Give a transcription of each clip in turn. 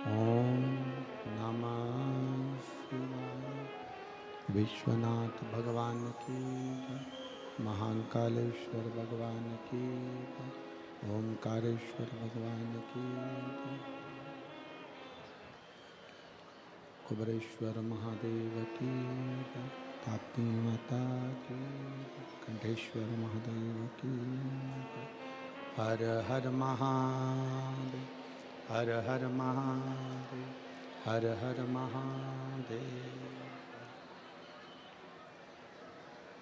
ओम नमः शिवाय। विश्वनाथ भगवान की जय। महाकालेश्वर भगवान की जय। ओमकारेश्वर भगवान की जय। कुबरेश्वर महादेव की जय। ताप्ती माता की जय। कंठेश्वर महादेव की जय। हर हर महादेव, हर हर महादेव, हर हर महादेव।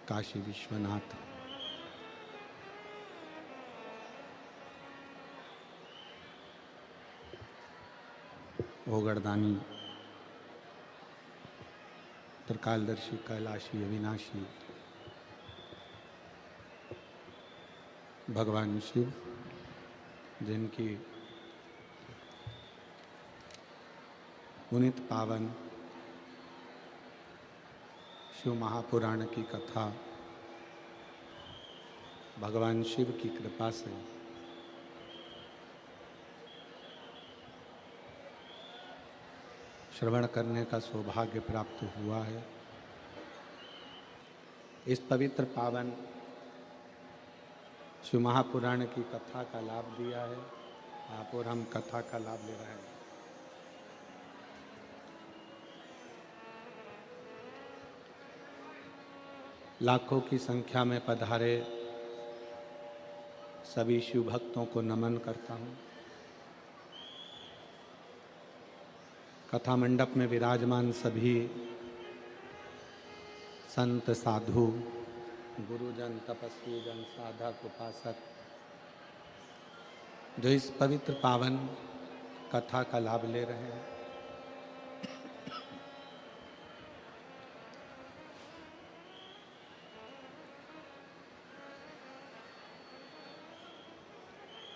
काशी विश्वनाथ ओगरदानी त्रिकालदर्शी कैलाशी अविनाशी भगवान शिव, जिनकी पुनीत पावन शिव महापुराण की कथा भगवान शिव की कृपा से श्रवण करने का सौभाग्य प्राप्त हुआ है। इस पवित्र पावन शिव महापुराण की कथा का लाभ दिया है आप और हम कथा का लाभ ले रहे हैं। लाखों की संख्या में पधारे सभी शिव भक्तों को नमन करता हूँ। कथा मंडप में विराजमान सभी संत साधु गुरुजन तपस्वी जन साधक उपासक जो इस पवित्र पावन कथा का लाभ ले रहे हैं,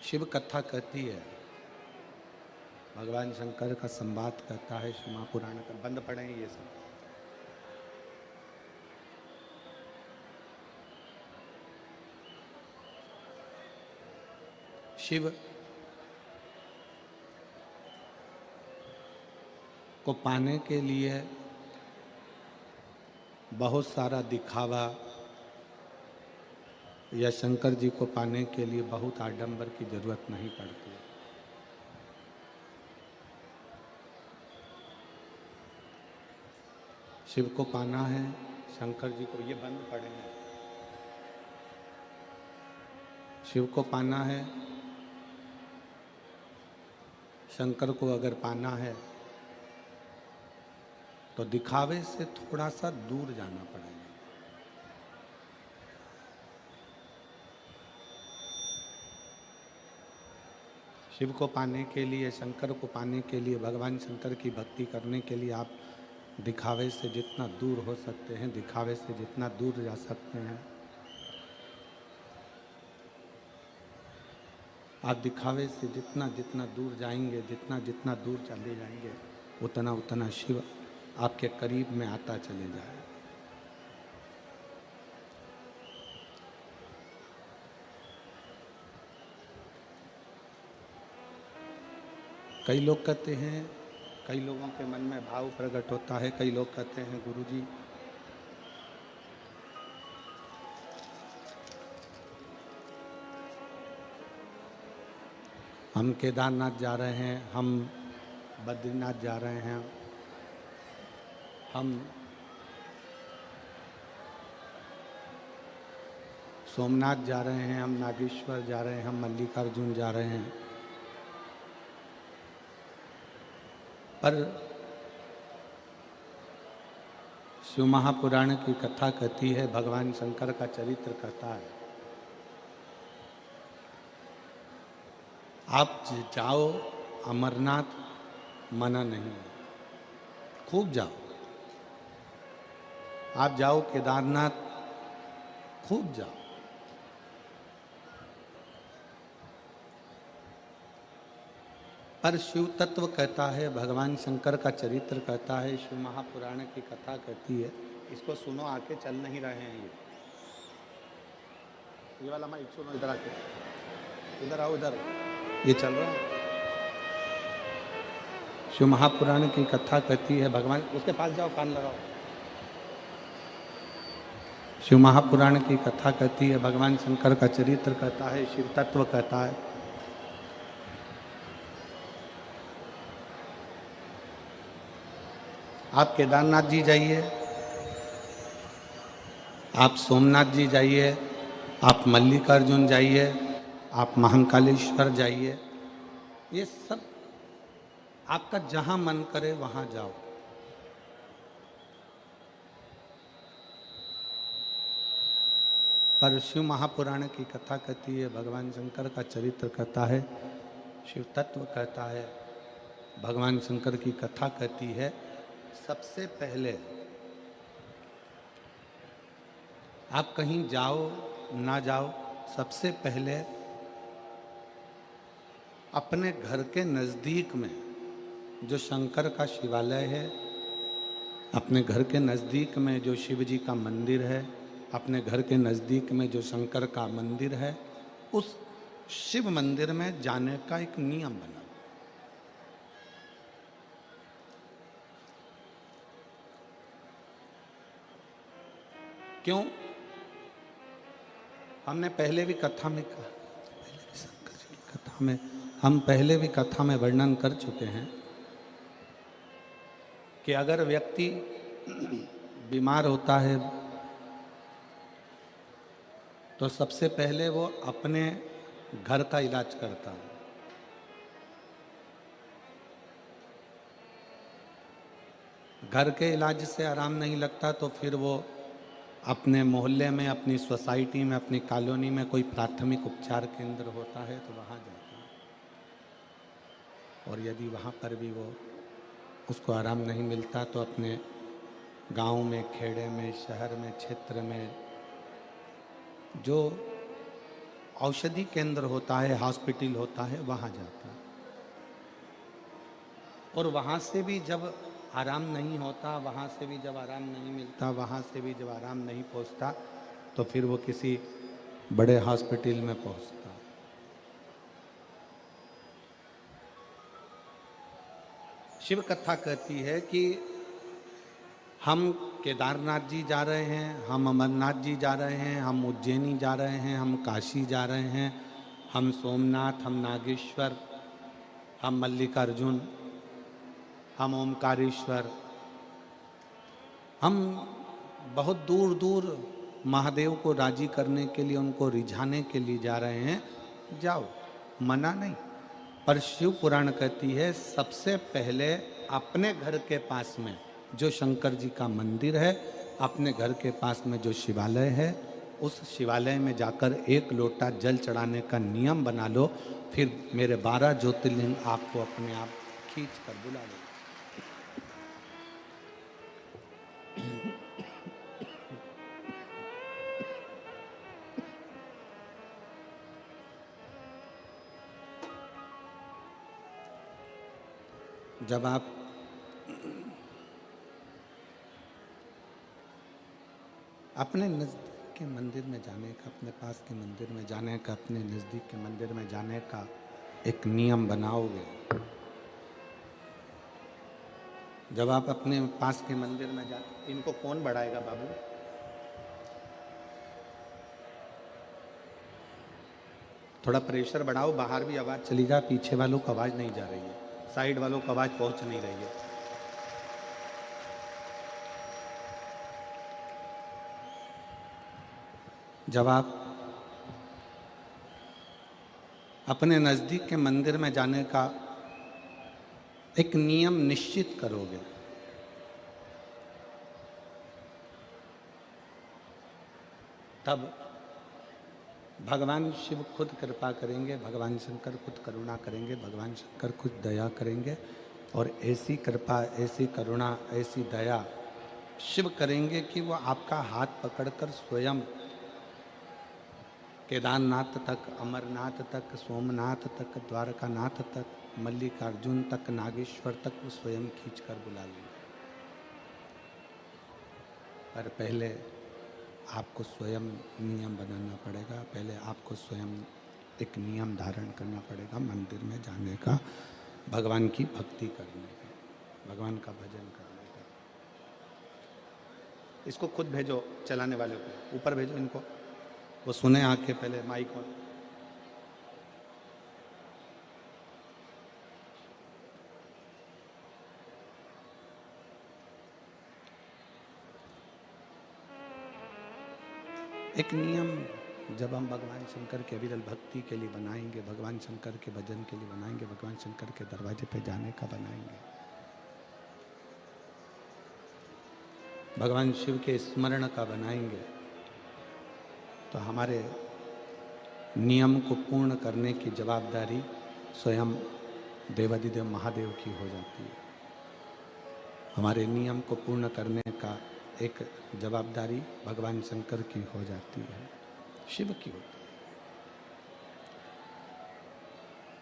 शिव कथा कहती है, भगवान शंकर का संवाद कहता है शिव महापुराण का। बंद पड़े हैं ये सब। शिव को पाने के लिए बहुत सारा दिखावा या शंकर जी को पाने के लिए बहुत आडंबर की जरूरत नहीं पड़ती। शिव को पाना है, शंकर जी को, ये बंद पड़े हैं, शिव को पाना है, शंकर को अगर पाना है तो दिखावे से थोड़ा सा दूर जाना पड़ेगा। शिव को पाने के लिए, शंकर को पाने के लिए, भगवान शंकर की भक्ति करने के लिए आप दिखावे से जितना दूर हो सकते हैं, दिखावे से जितना दूर जा सकते हैं, आप दिखावे से जितना जितना दूर जाएंगे, जितना जितना दूर चले जाएंगे, उतना उतना शिव आपके करीब में आता चले जाए। कई लोग कहते हैं, कई लोगों के मन में भाव प्रकट होता है, कई लोग कहते हैं गुरुजी हम केदारनाथ जा रहे हैं, हम बद्रीनाथ जा रहे हैं, हम सोमनाथ जा रहे हैं, हम नागेश्वर जा रहे हैं, हम मल्लिकार्जुन जा रहे हैं। पर शिव महापुराण की कथा कहती है, भगवान शंकर का चरित्र कहता है, आप जाओ अमरनाथ, मना नहीं, खूब जाओ। आप जाओ केदारनाथ, खूब जाओ। पर शिव तत्व कहता है, भगवान शंकर का चरित्र कहता है, शिव महापुराण की कथा कहती है, इसको सुनो, आके चल नहीं रहे हैं ये वाला माइक सुनो, इधर आके, इधर आओ, इधर, ये चल रहा है। शिव महापुराण की कथा कहती है, भगवान उसके पास जाओ, कान लगाओ। शिव महापुराण की कथा कहती है, भगवान शंकर का चरित्र कहता है, शिव तत्व कहता है। आप केदारनाथ जी जाइए, आप सोमनाथ जी जाइए, आप मल्लिकार्जुन जाइए, आप महाकालेश्वर जाइए, ये सब आपका जहां मन करे वहां जाओ। पर शिव महापुराण की कथा कहती है, भगवान शंकर का चरित्र कहता है, शिव तत्व कहता है, भगवान शंकर की कथा कहती है, सबसे पहले आप कहीं जाओ ना जाओ, सबसे पहले अपने घर के नज़दीक में जो शंकर का शिवालय है, अपने घर के नज़दीक में जो शिव जी का मंदिर है, अपने घर के नज़दीक में जो शंकर का मंदिर है, उस शिव मंदिर में जाने का एक नियम बना। क्यों? हमने पहले भी कथा में कहा, शंकर जी की कथा में हम पहले भी कथा में वर्णन कर चुके हैं कि अगर व्यक्ति बीमार होता है तो सबसे पहले वो अपने घर का इलाज करता है। घर के इलाज से आराम नहीं लगता तो फिर वो अपने मोहल्ले में, अपनी सोसाइटी में, अपनी कॉलोनी में कोई प्राथमिक उपचार केंद्र होता है तो वहाँ जाता है। और यदि वहाँ पर भी वो उसको आराम नहीं मिलता तो अपने गांव में, खेड़े में, शहर में, क्षेत्र में जो औषधि केंद्र होता है, हॉस्पिटल होता है, वहाँ जाता है। और वहाँ से भी जब आराम नहीं होता, वहाँ से भी जब आराम नहीं मिलता, वहाँ से भी जब आराम नहीं पहुँचता तो फिर वो किसी बड़े हॉस्पिटल में पहुँचता। शिव कथा कहती है कि हम केदारनाथ जी जा रहे हैं, हम अमरनाथ जी जा रहे हैं, हम उज्जैनी जा रहे हैं, हम काशी जा रहे हैं, हम सोमनाथ, हम नागेश्वर, हम मल्लिकार्जुन, हम ओमकारेश्वर, हम बहुत दूर दूर महादेव को राजी करने के लिए, उनको रिझाने के लिए जा रहे हैं। जाओ, मना नहीं। पर शिव पुराण कहती है सबसे पहले अपने घर के पास में जो शंकर जी का मंदिर है, अपने घर के पास में जो शिवालय है, उस शिवालय में जाकर एक लोटा जल चढ़ाने का नियम बना लो। फिर मेरे 12 ज्योतिर्लिंग आपको अपने आप खींच कर बुला लो। जब आप अपने नज़दीक के मंदिर में जाने का, अपने पास के मंदिर में जाने का, अपने नज़दीक के मंदिर में जाने का एक नियम बनाओगे, जब आप अपने पास के मंदिर में जा, इनको कौन बढ़ाएगा बाबू? थोड़ा प्रेशर बढ़ाओ, बाहर भी आवाज़ चली जा, पीछे वालों को आवाज़ नहीं जा रही है, साइड वालों को आवाज़ पहुंच नहीं रही है। जब आप अपने नज़दीक के मंदिर में जाने का एक नियम निश्चित करोगे, तब भगवान शिव खुद कृपा करेंगे, भगवान शंकर खुद करुणा करेंगे, भगवान शंकर खुद दया करेंगे। और ऐसी कृपा, ऐसी करुणा, ऐसी दया शिव करेंगे कि वो आपका हाथ पकड़कर स्वयं केदारनाथ तक, अमरनाथ तक, सोमनाथ तक, द्वारकानाथ तक, मल्लिकार्जुन तक, नागेश्वर तक वो स्वयं खींच कर बुला लेंगे। पर पहले आपको स्वयं नियम बनाना पड़ेगा, पहले आपको स्वयं एक नियम धारण करना पड़ेगा मंदिर में जाने का, भगवान की भक्ति करने का। भगवान का भजन करने का। इसको खुद भेजो, चलाने वाले को ऊपर भेजो इनको, वो सुने आके पहले माइक में। एक नियम जब हम भगवान शंकर के अविरल भक्ति के लिए बनाएंगे, भगवान शंकर के भजन के लिए बनाएंगे, भगवान शंकर के दरवाजे पे जाने का बनाएंगे, भगवान शिव के स्मरण का बनाएंगे, तो हमारे नियम को पूर्ण करने की जवाबदारी स्वयं देवादिदेव महादेव की हो जाती है। हमारे नियम को पूर्ण करने का एक जवाबदारी भगवान शंकर की हो जाती है, शिव की होती है।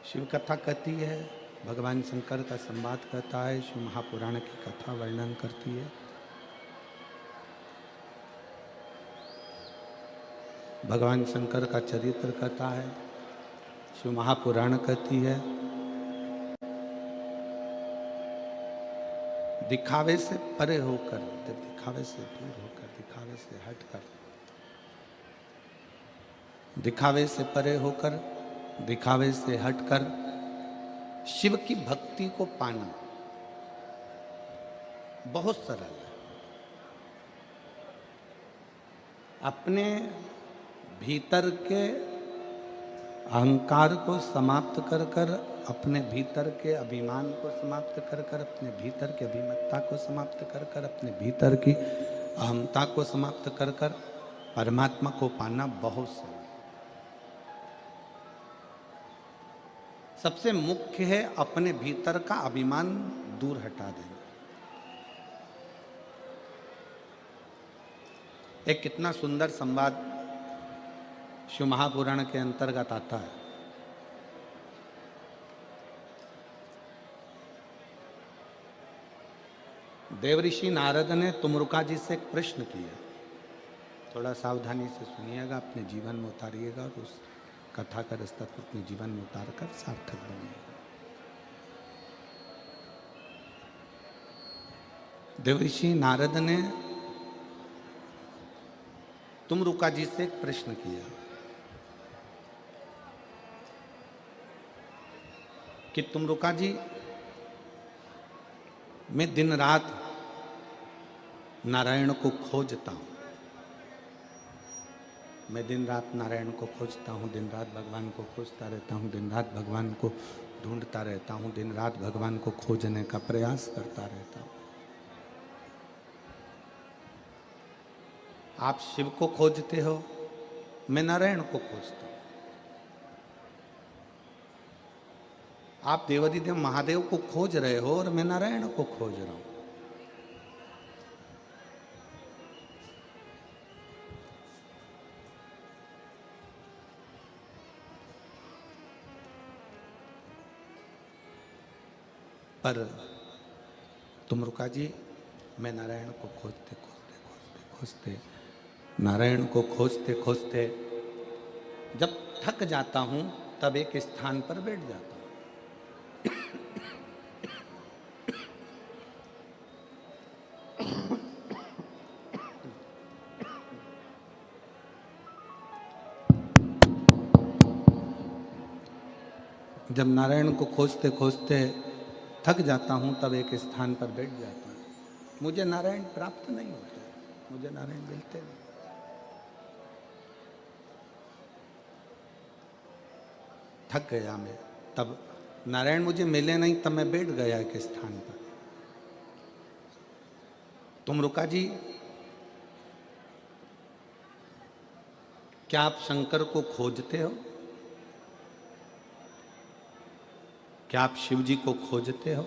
शिव कथा कहती है, भगवान शंकर का संवाद कहता है, शिव महापुराण की कथा वर्णन करती है। भगवान शंकर का चरित्र कहता है, शिव महापुराण कहती है। दिखावे से परे होकर, दिखावे से दूर होकर, दिखावे से हटकर, दिखावे से परे होकर, दिखावे से हटकर शिव की भक्ति को पाना बहुत सरल है। अपने भीतर के अहंकार को समाप्त कर कर, अपने भीतर के अभिमान को समाप्त कर कर, अपने भीतर की अभिमत्ता को समाप्त कर कर, अपने भीतर की अहमता को समाप्त कर कर परमात्मा को पाना बहुत सरल। सबसे मुख्य है अपने भीतर का अभिमान दूर हटा देना। एक कितना सुंदर संवाद शिव महापुराण के अंतर्गत आता है। देवऋषि नारद ने तुमरुका जी से एक प्रश्न किया, थोड़ा सावधानी से सुनिएगा, अपने जीवन में उतारिएगा और उस कथा का रास्ता अपने जीवन में उतार कर सार्थक बनिएगा। देवऋषि नारद ने तुमरुका जी से एक प्रश्न किया कि तुमरुका जी, मैं दिन रात नारायण को खोजता हूं, मैं दिन रात नारायण को खोजता हूं, दिन रात भगवान को खोजता रहता हूं, दिन रात भगवान को ढूंढता रहता हूं, दिन रात भगवान को खोजने का प्रयास करता रहता हूं। आप शिव को खोजते हो, मैं नारायण को खोजता हूं। आप देवादिदेव महादेव को खोज रहे हो और मैं नारायण को खोज रहा हूं। पर तुमरुका जी, मैं नारायण को खोजते खोजते खोजते खोजते, नारायण को खोजते खोजते जब थक जाता हूं, तब एक स्थान पर बैठ जाता हूं। जब नारायण को खोजते खोजते थक जाता हूं, तब एक स्थान पर बैठ जाता हूं। मुझे नारायण प्राप्त नहीं होते, मुझे नारायण मिलते नहीं। थक गया मैं, तब नारायण मुझे मिले नहीं, तब मैं बैठ गया एक स्थान पर। तुमरुका जी, क्या आप शंकर को खोजते हो? क्या आप शिव जी को खोजते हो?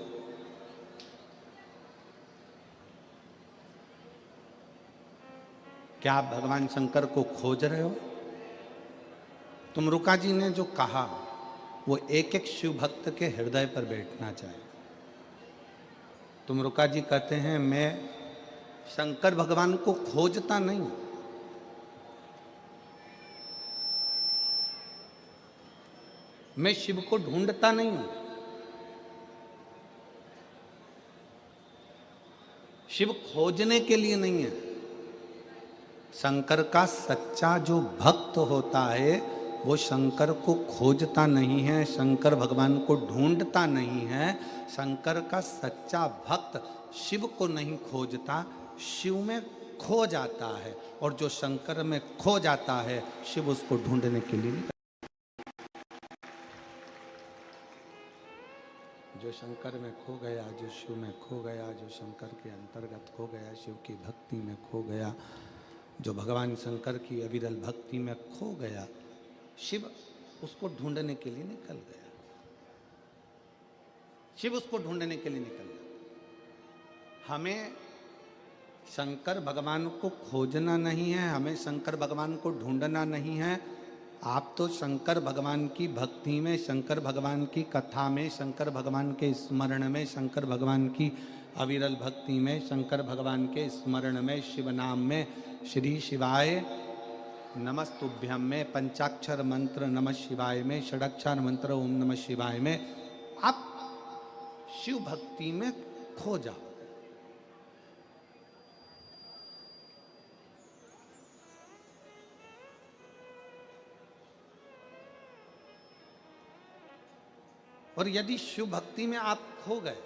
क्या आप भगवान शंकर को खोज रहे हो? तुमरुका जी ने जो कहा, वो एक एक शिव भक्त के हृदय पर बैठना चाहिए। तुमरुका जी कहते हैं, मैं शंकर भगवान को खोजता नहीं, मैं शिव को ढूंढता नहीं हूं, शिव खोजने के लिए नहीं है। शंकर का सच्चा जो भक्त होता है वो शंकर को खोजता नहीं है, शंकर भगवान को ढूंढता नहीं है। शंकर का सच्चा भक्त शिव को नहीं खोजता, शिव में खो जाता है। और जो शंकर में खो जाता है शिव उसको ढूंढने के लिए निकल। जो शंकर में खो गया, जो शिव में खो गया, जो शंकर के अंतर्गत खो गया, शिव की भक्ति में खो गया, जो भगवान शंकर की अविरल भक्ति में खो गया, शिव उसको ढूंढने के लिए निकल गया। शिव उसको ढूंढने के लिए निकल गया। हमें शंकर भगवान को खोजना नहीं है, हमें शंकर भगवान को ढूंढना नहीं है। आप तो शंकर भगवान की भक्ति में, शंकर भगवान की कथा में, शंकर भगवान के स्मरण में, शंकर भगवान की अविरल भक्ति में, शंकर भगवान के स्मरण में, शिव नाम में, श्री शिवाय नमस्तुभ्यम में, पंचाक्षर मंत्र नमः शिवाय में, षडाक्षर मंत्र ओम नमः शिवाय में आप शिव भक्ति में खो जाओ। और यदि शिव भक्ति में आप खो गए,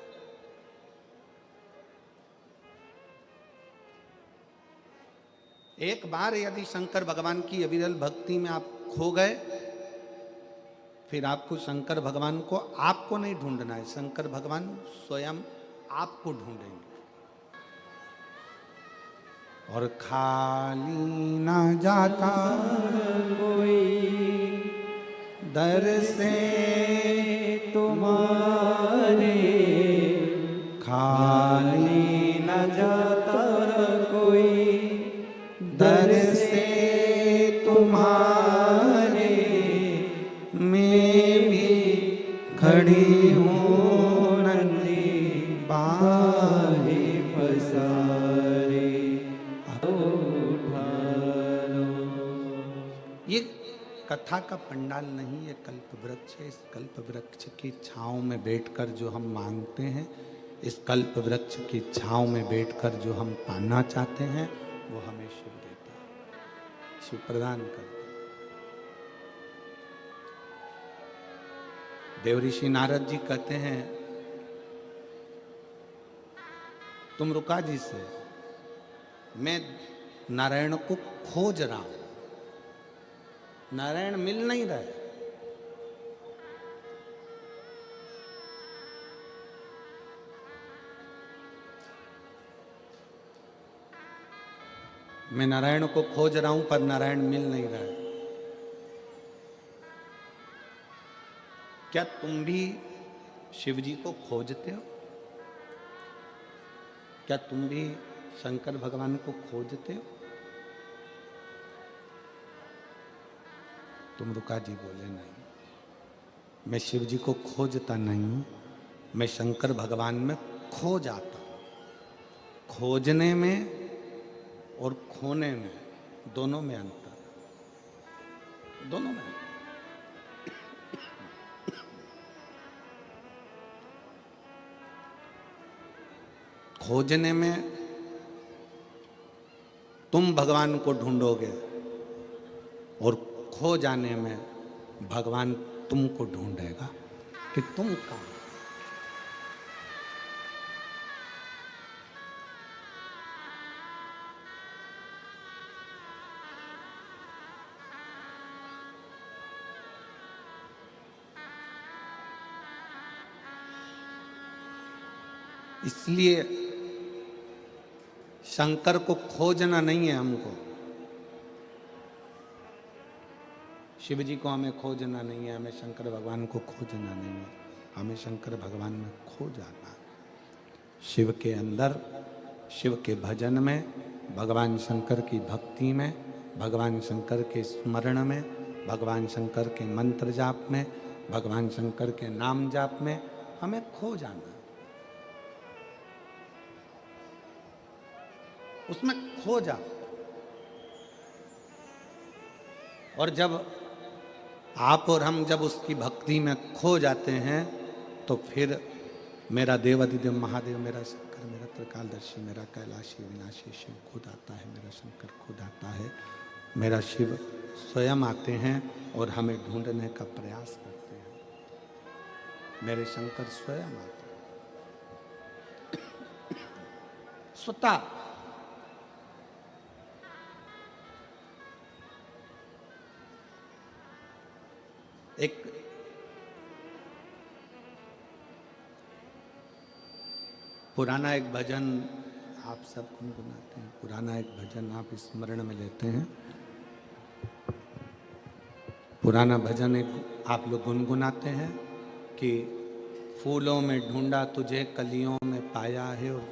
एक बार यदि शंकर भगवान की अविरल भक्ति में आप खो गए, फिर आपको शंकर भगवान को आपको नहीं ढूंढना है, शंकर भगवान स्वयं आपको ढूंढेंगे। और खाली ना जाता कोई दर से तुम्हारे, खाली न जाता कोई दर से तुम्हारे, मैं भी खड़ी हूँ नंदी बाहे पसारे, उठा लो। ये कथा का पंडाल नहीं, ये कल्प वृक्ष है। इस कल्प वृक्ष की छांव में बैठकर जो हम मांगते हैं, इस कल्प वृक्ष की छांव में बैठकर जो हम पाना चाहते हैं, वो हमें शिव देता है, शिव प्रदान करता है। देवऋषि नारद जी कहते हैं, तुम रुका जी से, मैं नारायण को खोज रहा हूं, नारायण मिल नहीं रहे। मैं नारायण को खोज रहा हूं पर नारायण मिल नहीं रहा है। क्या तुम भी शिव जी को खोजते हो? क्या तुम भी शंकर भगवान को खोजते हो? तुम रुका जी बोले, नहीं, मैं शिव जी को खोजता नहीं हूं, मैं शंकर भगवान में खो जाता हूं। खोजने में और खोने में, दोनों में अंतर, दोनों में। खोजने में तुम भगवान को ढूंढोगे और खो जाने में भगवान तुमको ढूंढेगा कि तुम कहाँ। इसलिए शंकर को खोजना नहीं है हमको, शिव जी को हमें खोजना नहीं है, हमें शंकर भगवान को खोजना नहीं है, हमें शंकर भगवान में खो जाना है। शिव के अंदर, शिव के भजन में, भगवान शंकर की भक्ति में, भगवान शंकर के स्मरण में, भगवान शंकर के मंत्र जाप में, भगवान शंकर के नाम जाप में हमें खो जाना, उसमें खो जा। और जब आप और हम जब उसकी भक्ति में खो जाते हैं तो फिर मेरा देव अधिदेव महादेव, मेरा शंकर, मेरा त्रिकालदर्शी, मेरा कैलाशी विनाशी शिव खुद आता है, मेरा शंकर खुद आता है, मेरा शिव स्वयं आते हैं और हमें ढूंढने का प्रयास करते हैं। मेरे शंकर स्वयं आते हैं स्वतः। एक पुराना एक भजन आप सब गुनगुनाते हैं, पुराना एक भजन आप स्मरण में लेते हैं। पुराना भजन एक आप लोग गुनगुनाते हैं कि फूलों में ढूंढा तुझे कलियों में पाया है। और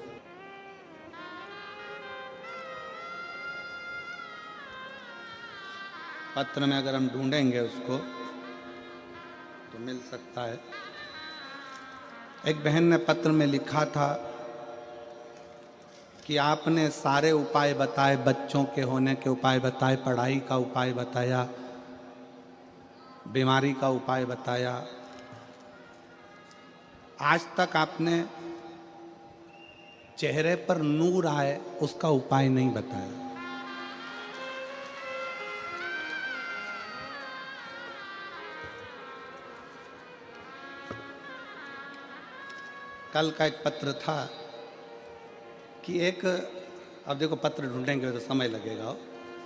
पत्र में अगर हम ढूंढेंगे उसको तो मिल सकता है। एक बहन ने पत्र में लिखा था कि आपने सारे उपाय बताए, बच्चों के होने के उपाय बताए, पढ़ाई का उपाय बताया, बीमारी का उपाय बताया, आज तक आपने चेहरे पर नूर आए उसका उपाय नहीं बताया। कल का एक पत्र था कि एक, अब देखो पत्र ढूंढेंगे तो समय लगेगा,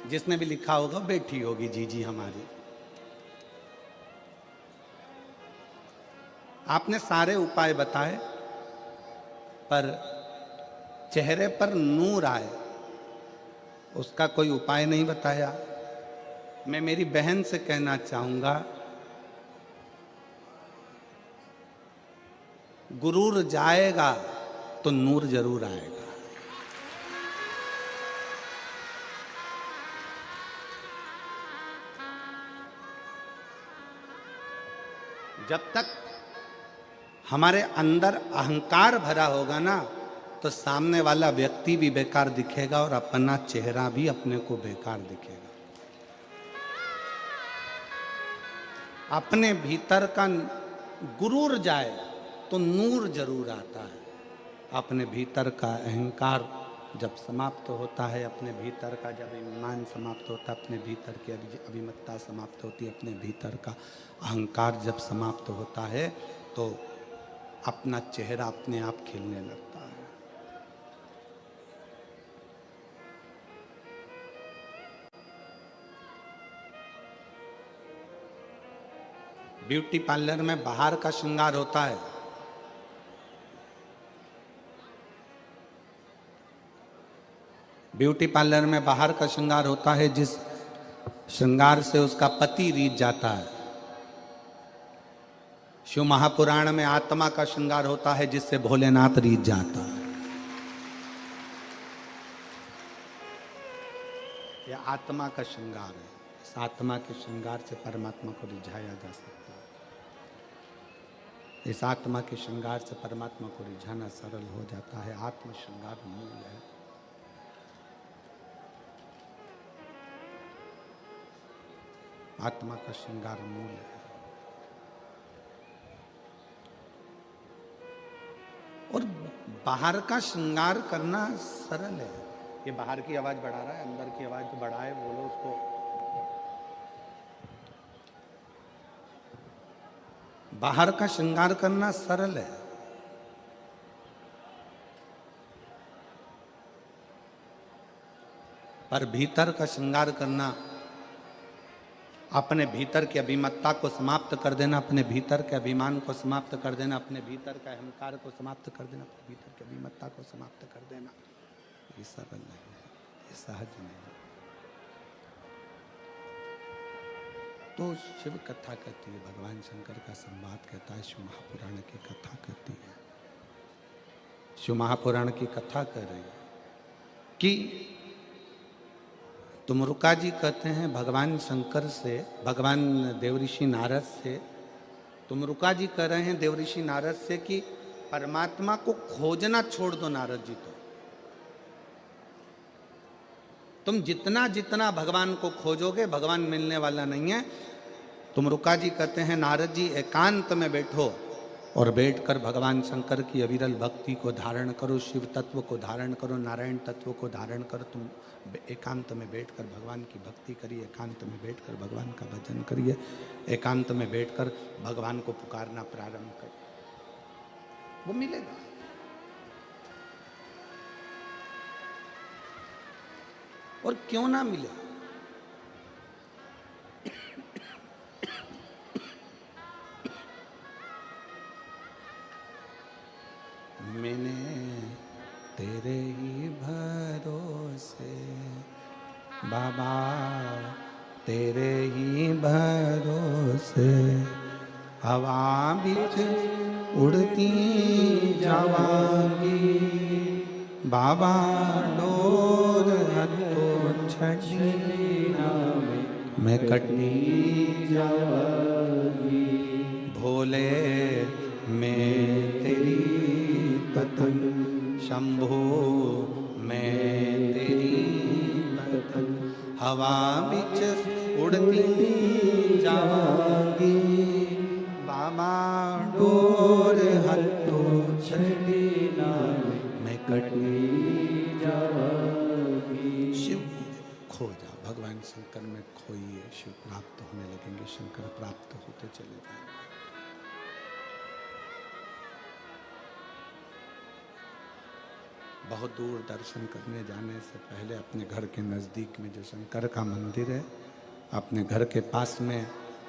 जिसने भी लिखा होगा बेटी होगी जीजी हमारी। आपने सारे उपाय बताए पर चेहरे पर नूर आए उसका कोई उपाय नहीं बताया। मैं मेरी बहन से कहना चाहूंगा, गुरूर जाएगा तो नूर जरूर आएगा। जब तक हमारे अंदर अहंकार भरा होगा ना तो सामने वाला व्यक्ति भी बेकार दिखेगा और अपना चेहरा भी अपने को बेकार दिखेगा। अपने भीतर का गुरूर जाए तो नूर जरूर आता है। अपने भीतर का अहंकार जब समाप्त होता है, अपने भीतर का जब ईमान समाप्त होता है, अपने भीतर की अभिमत्ता समाप्त होती है, अपने भीतर का अहंकार जब समाप्त होता है तो अपना चेहरा अपने आप खिलने लगता है। ब्यूटी पार्लर में बाहर का श्रृंगार होता है, ब्यूटी पार्लर में बाहर का श्रृंगार होता है जिस श्रृंगार से उसका पति रीझ जाता है। शिव महापुराण में आत्मा का श्रृंगार होता है जिससे भोलेनाथ रीझ जाता है। यह आत्मा का श्रृंगार है। इस आत्मा के श्रृंगार से परमात्मा को रिझाया जा सकता है। इस आत्मा के श्रृंगार से परमात्मा को रिझाना सरल हो जाता है। आत्म श्रृंगार मूल है। आत्मा का श्रृंगार मूल है। और बाहर का श्रृंगार करना सरल है। ये बाहर की आवाज बढ़ा रहा है, अंदर की आवाज तो बढ़ाए, बोलो उसको। बाहर का श्रृंगार करना सरल है, पर भीतर का श्रृंगार करना, अपने भीतर की अभिमत्ता को समाप्त कर देना, अपने भीतर के अभिमान को समाप्त कर देना, अपने भीतर का अहंकार को समाप्त कर देना, अपने भीतर की अभिमत्ता को समाप्त कर देना, ये सरल नहीं है, ये सहज नहीं है। तो शिव कथा कहती है, भगवान शंकर का संवाद कहता है, शिव महापुराण की कथा कहती है। शिव महापुराण की कथा कह रही है कि तुमरुका जी कहते हैं भगवान शंकर से, भगवान देवऋषि नारद से, तुमरुका जी कह रहे हैं देवऋषि नारद से कि परमात्मा को खोजना छोड़ दो नारद जी। तो तुम जितना जितना भगवान को खोजोगे भगवान मिलने वाला नहीं है। तुमरुका जी कहते हैं नारद जी एकांत में बैठो और बैठकर भगवान शंकर की अविरल भक्ति को धारण करो, शिव तत्व को धारण करो, नारायण तत्व को धारण करो। तुम एकांत में बैठकर भगवान की भक्ति करिए, एकांत में बैठकर भगवान का भजन करिए, एकांत में बैठकर भगवान को पुकारना प्रारंभ करिए, वो मिलेगा। और क्यों ना मिले, मैंने तेरे ही भरोसे बाबा, तेरे ही भरोसे हवा बिच उड़ती जावांगी बाबा, डोर हथों छड़ी मैं कटनी जावांगी, भोले मैं तेरी पतंग, शंभो मैं तेरी पतंग, हवा बिच उड़ती जावांगी बाबा, डोर हथों छड़ी मैं कटनी जावांगी। शिव खो जा, भगवान शंकर में खोइए, शिव प्राप्त होने लगेंगे, शंकर प्राप्त होते चले जाएंगे। बहुत दूर दर्शन करने जाने से पहले अपने घर के नज़दीक में जो शंकर का मंदिर है, अपने घर के पास में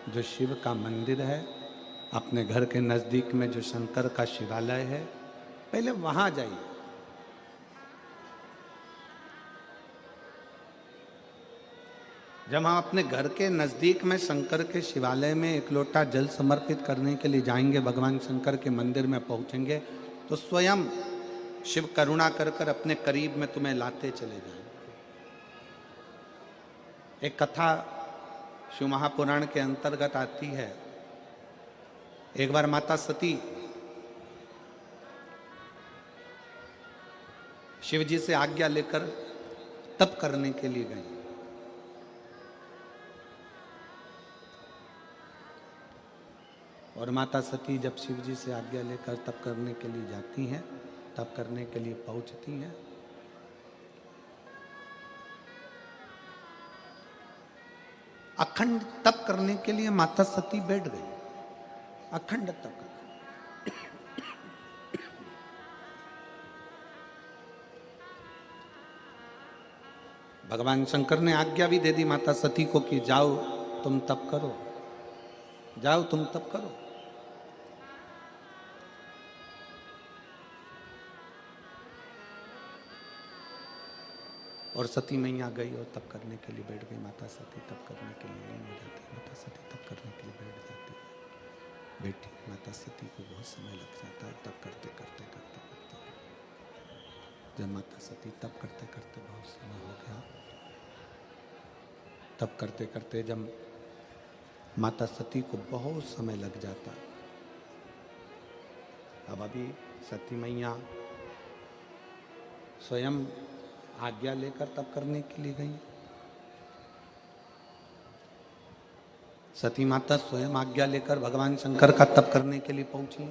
जो शिव का मंदिर है, अपने घर के नज़दीक में जो शंकर का शिवालय है, पहले वहाँ जाइए। जब हम अपने घर के नज़दीक में शंकर के शिवालय में एक लोटा जल समर्पित करने के लिए जाएंगे, भगवान शंकर के मंदिर में पहुँचेंगे, तो स्वयं शिव करुणा कर कर अपने करीब में तुम्हें लाते चले जाएंगे। एक कथा शिव महापुराण के अंतर्गत आती है। एक बार माता सती शिव जी से आज्ञा लेकर तप करने के लिए गई। और माता सती जब शिव जी से आज्ञा लेकर तप करने के लिए जाती हैं, तप करने के लिए पहुंचती हैं, अखंड तप करने के लिए माता सती बैठ गई, अखंड तप कर। भगवान शंकर ने आज्ञा भी दे दी माता सती को कि जाओ तुम तप करो, जाओ तुम तप करो। और सती मैया गई और तप करने के लिए बैठ गई। माता सती तप करने के लिए लीन हो जाती है, माता सती तप करने के लिए बैठ जाती है। बेटी माता सती को बहुत समय लग जाता है तप करते करते करते करते। जब माता सती तप करते करते बहुत समय हो गया, तप करते करते जब माता सती को बहुत समय लग जाता, अब अभी सती मैया स्वयं आज्ञा लेकर तप करने के लिए गई। सती माता स्वयं आज्ञा लेकर भगवान शंकर का तप करने के लिए पहुंची।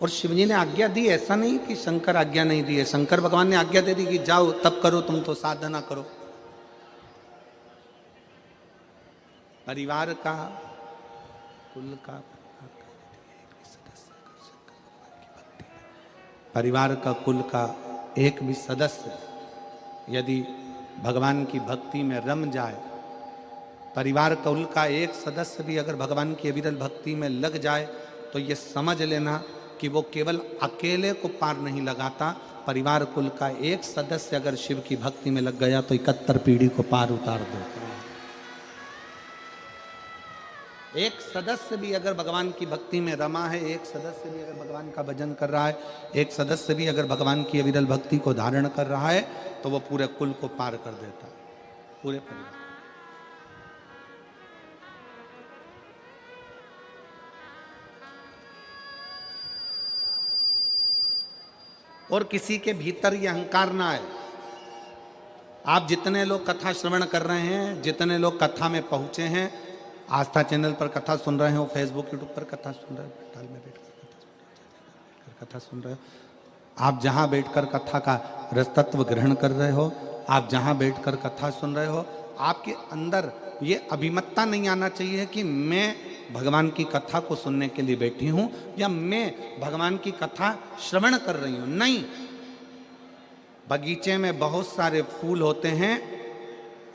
और शिवजी ने आज्ञा दी, ऐसा नहीं कि शंकर आज्ञा नहीं दी है, शंकर भगवान ने आज्ञा दे दी कि जाओ तप करो, तुम तो साधना करो। परिवार का, कुल का, परिवार का, कुल का एक भी सदस्य यदि भगवान की भक्ति में रम जाए, परिवार कुल का एक सदस्य भी अगर भगवान की अविरल भक्ति में लग जाए, तो ये समझ लेना कि वो केवल अकेले को पार नहीं लगाता, परिवार कुल का एक सदस्य अगर शिव की भक्ति में लग गया तो 71 पीढ़ी को पार उतार देता है। एक सदस्य भी अगर भगवान की भक्ति में रमा है, एक सदस्य भी अगर भगवान का भजन कर रहा है, एक सदस्य भी अगर भगवान की अविरल भक्ति को धारण कर रहा है, तो वो पूरे कुल को पार कर देता है, पूरे परिवार। और किसी के भीतर ये अहंकार ना आए। आप जितने लोग कथा श्रवण कर रहे हैं, जितने लोग कथा में पहुंचे हैं, आस्था चैनल पर कथा सुन रहे हो, फेसबुक यूट्यूब पर कथा सुन रहे हो, पंडाल में बैठकर कथा सुन रहे हो, आप जहां बैठकर कथा का रसतत्व ग्रहण कर रहे हो, आप जहां बैठकर कथा सुन रहे हो, आपके अंदर ये अभिमतता नहीं आना चाहिए कि मैं भगवान की कथा को सुनने के लिए बैठी हूं या मैं भगवान की कथा श्रवण कर रही हूं। नहीं, बगीचे में बहुत सारे फूल होते हैं,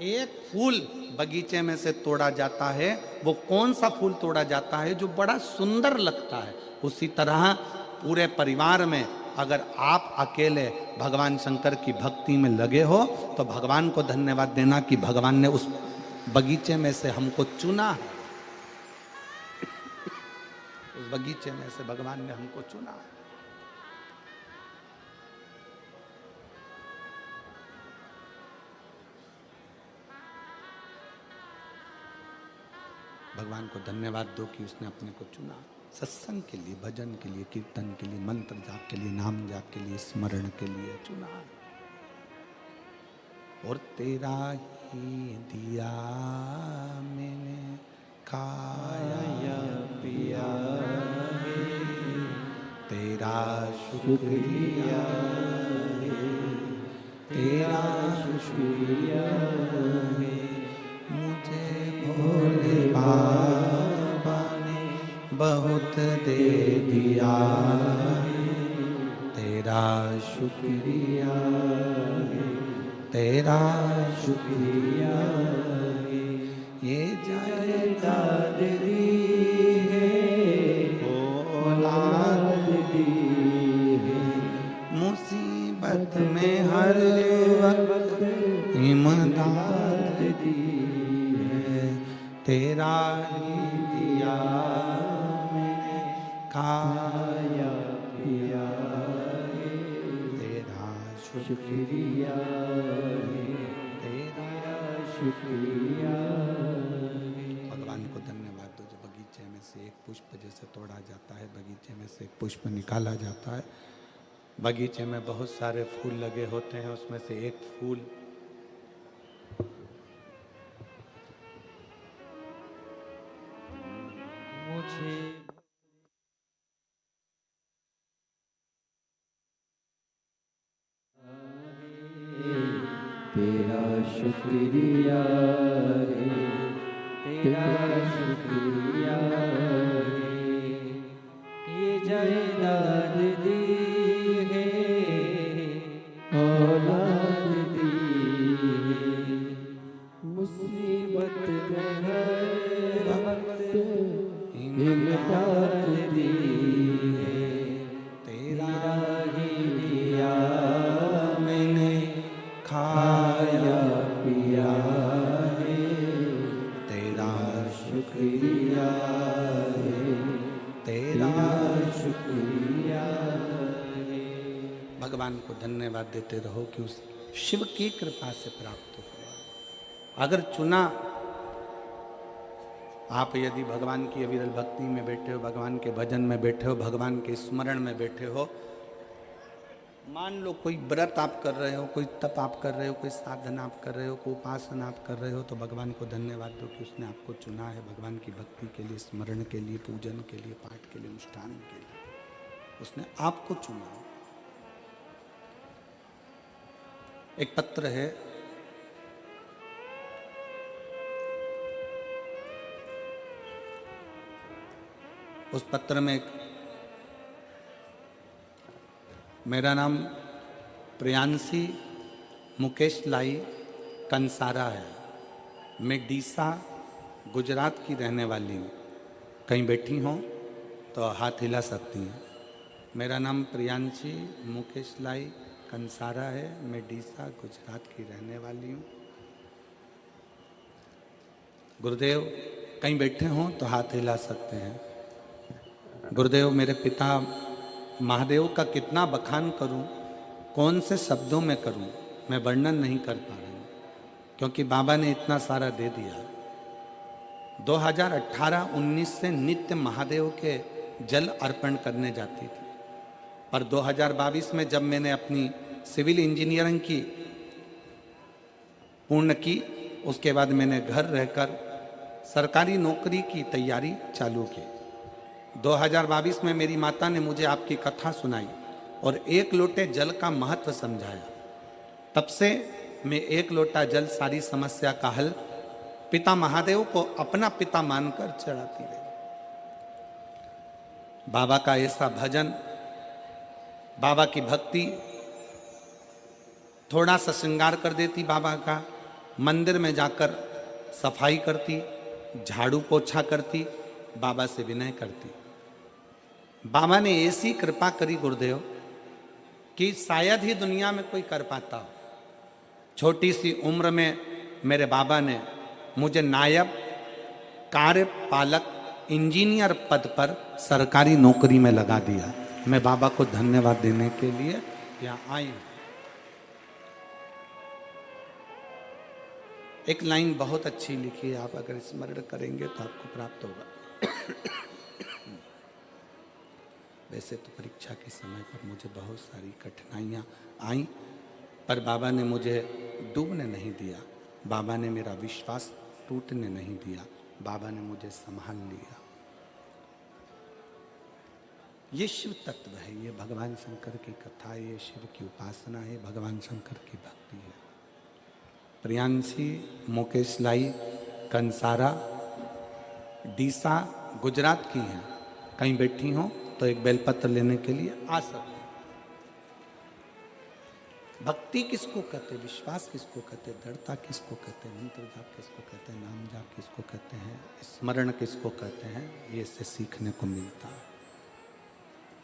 एक फूल बगीचे में से तोड़ा जाता है, वो कौन सा फूल तोड़ा जाता है? जो बड़ा सुंदर लगता है। उसी तरह पूरे परिवार में अगर आप अकेले भगवान शंकर की भक्ति में लगे हो तो भगवान को धन्यवाद देना कि भगवान ने उस बगीचे में से हमको चुना है। उस बगीचे में से भगवान ने हमको चुना है। भगवान को धन्यवाद दो कि उसने अपने को चुना, सत्संग के लिए, भजन के लिए, कीर्तन के लिए, मंत्र जाप के लिए, नाम जाप के लिए, स्मरण के लिए चुना। और तेरा ही दिया मैंने खाया पिया, तेरा शुक्रिया, तेरा शुक्रिया, मुझे भोले बाबा ने बहुत दे दिया, तेरा शुक्रिया, तेरा शुक्रिया, ये जायदाद दी है, औलाद दी है, मुसीबत में हर वक्त इमदाद दी है, तेरा ही दिया मैंने खाया पिया, तेरा शुक्रिया, तेरा शुक्रिया। भगवान को धन्यवाद दो जो बगीचे में से एक पुष्प जैसे तोड़ा जाता है, बगीचे में से एक पुष्प निकाला जाता है। बगीचे में बहुत सारे फूल लगे होते हैं, उसमें से एक फूल मुझे तेरा शुक्रिया रे, तेरा शुक्रिया रे, ये जायदाद दी है, औलाद दी है, मुसीबत में हर वक्त इमदाद दी है, तेरा ही दिया मैंने खाया पिया है, तेरा शुक्रिया है, तेरा शुक्रिया है। भगवान को धन्यवाद देते रहो कि उस शिव की कृपा से प्राप्त हुआ। अगर चुना, आप यदि भगवान की अविरल भक्ति में बैठे हो, भगवान के भजन में बैठे हो, भगवान के स्मरण में बैठे हो, मान लो कोई व्रत आप कर रहे हो, कोई तप आप कर रहे हो, कोई साधना आप कर रहे हो, कोई उपासना आप कर रहे हो, तो भगवान को धन्यवाद दो कि उसने आपको चुना है भगवान की भक्ति के लिए, स्मरण के लिए, पूजन के लिए, पाठ के लिए, अनुष्ठान के लिए। उसने आपको चुना। एक पत्र है, उस पत्र में मेरा नाम प्रियांशी मुकेश लाई कंसारा है, मैं डीसा गुजरात की रहने वाली हूँ। कहीं बैठी हों तो हाथ हिला सकती हैं। मेरा नाम प्रियांशी मुकेश लाई कंसारा है, मैं डीसा गुजरात की रहने वाली हूँ। गुरुदेव कहीं बैठे हों तो हाथ हिला सकते हैं। गुरुदेव मेरे पिता महादेव का कितना बखान करूं, कौन से शब्दों में करूं, मैं वर्णन नहीं कर पा रही हूं, क्योंकि बाबा ने इतना सारा दे दिया। 2018-19 से नित्य महादेव के जल अर्पण करने जाती थी, पर 2022 में जब मैंने अपनी सिविल इंजीनियरिंग की पूर्ण की, उसके बाद मैंने घर रहकर सरकारी नौकरी की तैयारी चालू की। 2022 में मेरी माता ने मुझे आपकी कथा सुनाई और एक लोटे जल का महत्व समझाया। तब से मैं एक लोटा जल सारी समस्या का हल पिता महादेव को अपना पिता मानकर चढ़ाती रही। बाबा का ऐसा भजन, बाबा की भक्ति थोड़ा सा श्रृंगार कर देती बाबा का, मंदिर में जाकर सफाई करती, झाड़ू पोछा करती, बाबा से विनय करती। बाबा ने ऐसी कृपा करी गुरुदेव कि शायद ही दुनिया में कोई कर पाता हो। छोटी सी उम्र में मेरे बाबा ने मुझे नायब कार्यपालक इंजीनियर पद पर सरकारी नौकरी में लगा दिया। मैं बाबा को धन्यवाद देने के लिए यहाँ आई हूँ। एक लाइन बहुत अच्छी लिखी है, आप अगर स्मरण करेंगे तो आपको प्राप्त होगा। वैसे तो परीक्षा के समय पर मुझे बहुत सारी कठिनाइयाँ आई, पर बाबा ने मुझे डूबने नहीं दिया, बाबा ने मेरा विश्वास टूटने नहीं दिया, बाबा ने मुझे संभाल लिया। ये शिव तत्व है, ये भगवान शंकर की कथा है, ये शिव की उपासना है, भगवान शंकर की भक्ति है। प्रियांशी मुकेश लाई कंसारा डीसा गुजरात की हैं, कहीं बैठी हो तो एक बेलपत्र लेने के लिए आ सकते। भक्ति किसको कहते, विश्वास किसको कहते, दृढ़ता किसको कहते, मंत्र जाप किसको कहते हैं, नाम जाप किसको कहते हैं, स्मरण किसको कहते हैं, ये इससे सीखने को मिलता है।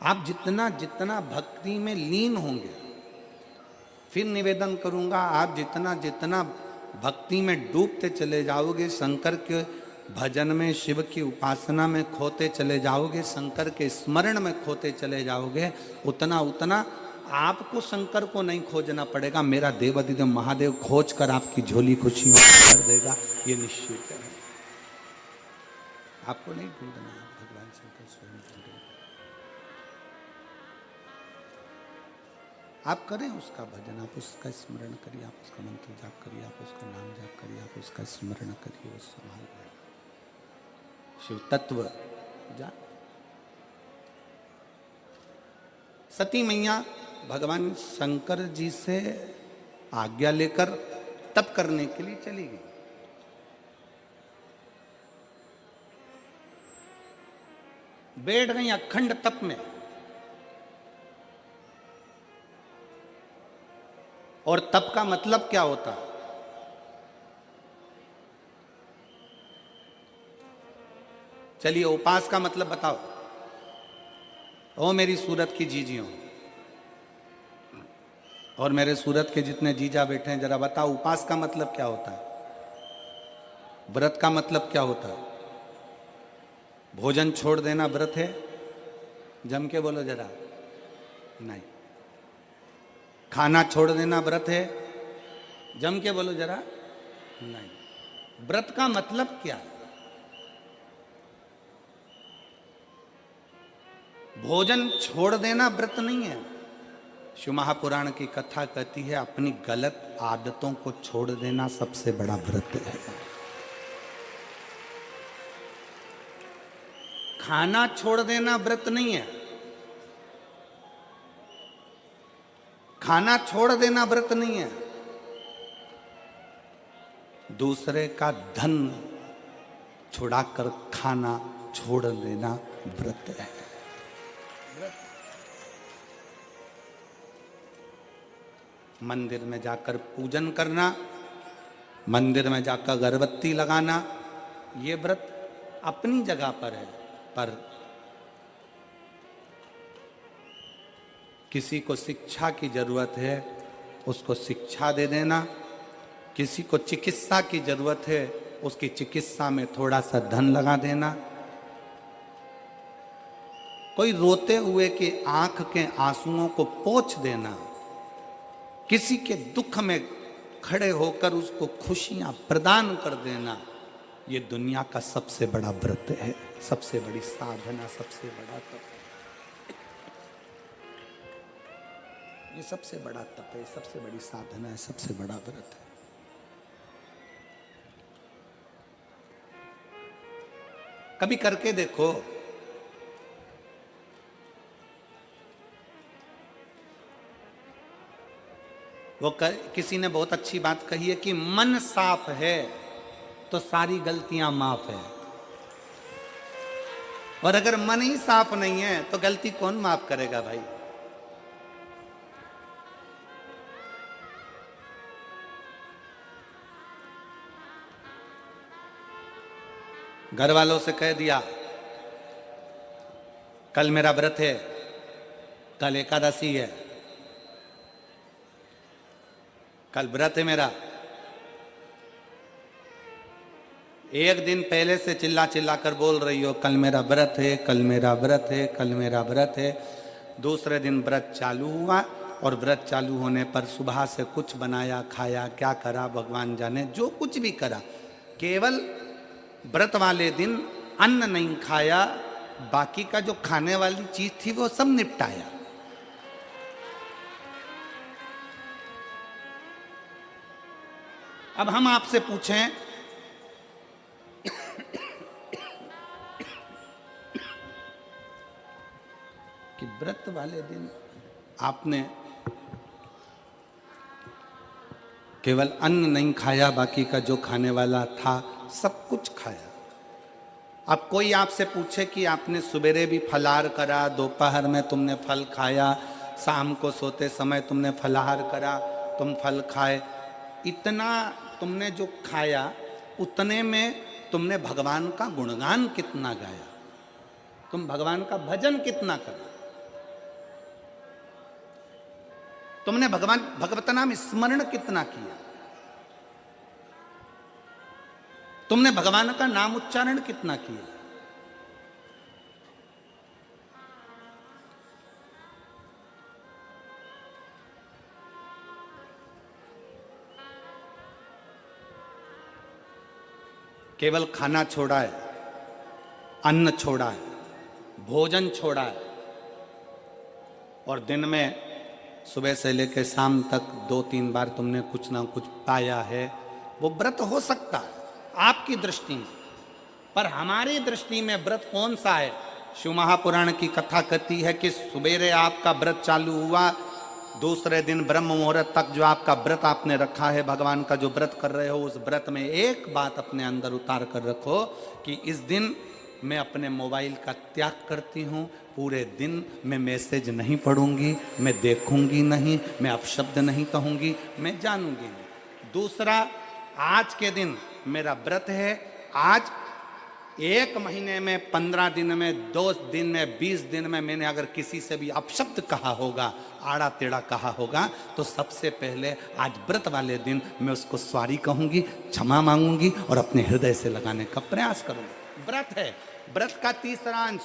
आप जितना जितना भक्ति में लीन होंगे, फिर निवेदन करूंगा, आप जितना जितना भक्ति में डूबते चले जाओगे, शंकर के भजन में, शिव की उपासना में खोते चले जाओगे, शंकर के स्मरण में खोते चले जाओगे, उतना उतना आपको शंकर को नहीं खोजना पड़ेगा, मेरा देवाधिदेव महादेव खोज कर आपकी झोली खुशियों कर देगा, ये निश्चित है। आपको नहीं ढूंढना है, भगवान शंकर स्वयं ढूंढेगा। आप करें उसका भजन, आप उसका स्मरण करिए, आप उसका मंत्र जाप करिए, आप उसका नाम जाप करिए, आप उसका स्मरण करिए, वो संभाल लेगा। शिव तत्व जा। सती मैया भगवान शंकर जी से आज्ञा लेकर तप करने के लिए चली गई। बैठ गई अखंड तप में, और तप का मतलब क्या होता है? चलिए उपास का मतलब बताओ। ओ मेरी सूरत की जीजियों और मेरे सूरत के जितने जीजा बैठे हैं, जरा बताओ उपास का मतलब क्या होता है? व्रत का मतलब क्या होता है? भोजन छोड़ देना व्रत है? जम के बोलो जरा। नहीं। खाना छोड़ देना व्रत है? जम के बोलो जरा। नहीं। व्रत का मतलब क्या है? भोजन छोड़ देना व्रत नहीं है। शिव महापुराण की कथा कहती है अपनी गलत आदतों को छोड़ देना सबसे बड़ा व्रत है। खाना छोड़ देना व्रत नहीं है। खाना छोड़ देना व्रत नहीं है। दूसरे का धन छुड़ाकर खाना छोड़ देना व्रत है। मंदिर में जाकर पूजन करना, मंदिर में जाकर अगरबत्ती लगाना, ये व्रत अपनी जगह पर है, पर किसी को शिक्षा की जरूरत है उसको शिक्षा दे देना, किसी को चिकित्सा की जरूरत है उसकी चिकित्सा में थोड़ा सा धन लगा देना, कोई रोते हुए की आंख के आंसुओं को पोंछ देना, किसी के दुख में खड़े होकर उसको खुशियां प्रदान कर देना, ये दुनिया का सबसे बड़ा व्रत है, सबसे बड़ी साधना, सबसे बड़ा तप। ये सबसे बड़ा तप है, सबसे बड़ी साधना है, सबसे बड़ा व्रत है। कभी करके देखो। किसी ने बहुत अच्छी बात कही है कि मन साफ है तो सारी गलतियां माफ है, और अगर मन ही साफ नहीं है तो गलती कौन माफ करेगा भाई। घर वालों से कह दिया कल मेरा व्रत है, कल एकादशी है, कल व्रत है मेरा। एक दिन पहले से चिल्ला चिल्ला कर बोल रही हो कल मेरा व्रत है, कल मेरा व्रत है, कल मेरा व्रत है। दूसरे दिन व्रत चालू हुआ और व्रत चालू होने पर सुबह से कुछ बनाया खाया, क्या करा भगवान जाने, जो कुछ भी करा, केवल व्रत वाले दिन अन्न नहीं खाया, बाकी का जो खाने वाली चीज थी वो सब निपटाया। अब हम आपसे पूछें कि व्रत वाले दिन आपने केवल अन्न नहीं खाया, बाकी का जो खाने वाला था सब कुछ खाया। अब कोई आपसे पूछे कि आपने सवेरे भी फलाहार करा, दोपहर में तुमने फल खाया, शाम को सोते समय तुमने फलाहार करा, तुम फल खाए, इतना तुमने जो खाया उतने में तुमने भगवान का गुणगान कितना गाया, तुम भगवान का भजन कितना करा, तुमने भगवत नाम स्मरण कितना किया, तुमने भगवान का नाम उच्चारण कितना किया। केवल खाना छोड़ा है, अन्न छोड़ा है, भोजन छोड़ा है, और दिन में सुबह से लेकर शाम तक 2-3 बार तुमने कुछ ना कुछ पाया है, वो व्रत हो सकता है आपकी दृष्टि में, पर हमारी दृष्टि में व्रत कौन सा है। शिव महापुराण की कथा कहती है कि सुबेरे आपका व्रत चालू हुआ, दूसरे दिन ब्रह्म मुहूर्त तक जो आपका व्रत आपने रखा है, भगवान का जो व्रत कर रहे हो, उस व्रत में एक बात अपने अंदर उतार कर रखो कि इस दिन मैं अपने मोबाइल का त्याग करती हूँ, पूरे दिन मैं मैसेज नहीं पढ़ूंगी, मैं देखूंगी नहीं, मैं अपशब्द नहीं कहूंगी, मैं जानूंगी नहीं। दूसरा, आज के दिन मेरा व्रत है, आज 1 महीने में, 15 दिन में, 2 दिन में, 20 दिन में मैंने अगर किसी से भी अपशब्द कहा होगा, आड़ा टेढ़ा कहा होगा, तो सबसे पहले आज व्रत वाले दिन मैं उसको सॉरी कहूंगी, क्षमा मांगूंगी और अपने हृदय से लगाने का प्रयास करूंगी। व्रत है, व्रत का तीसरा अंश,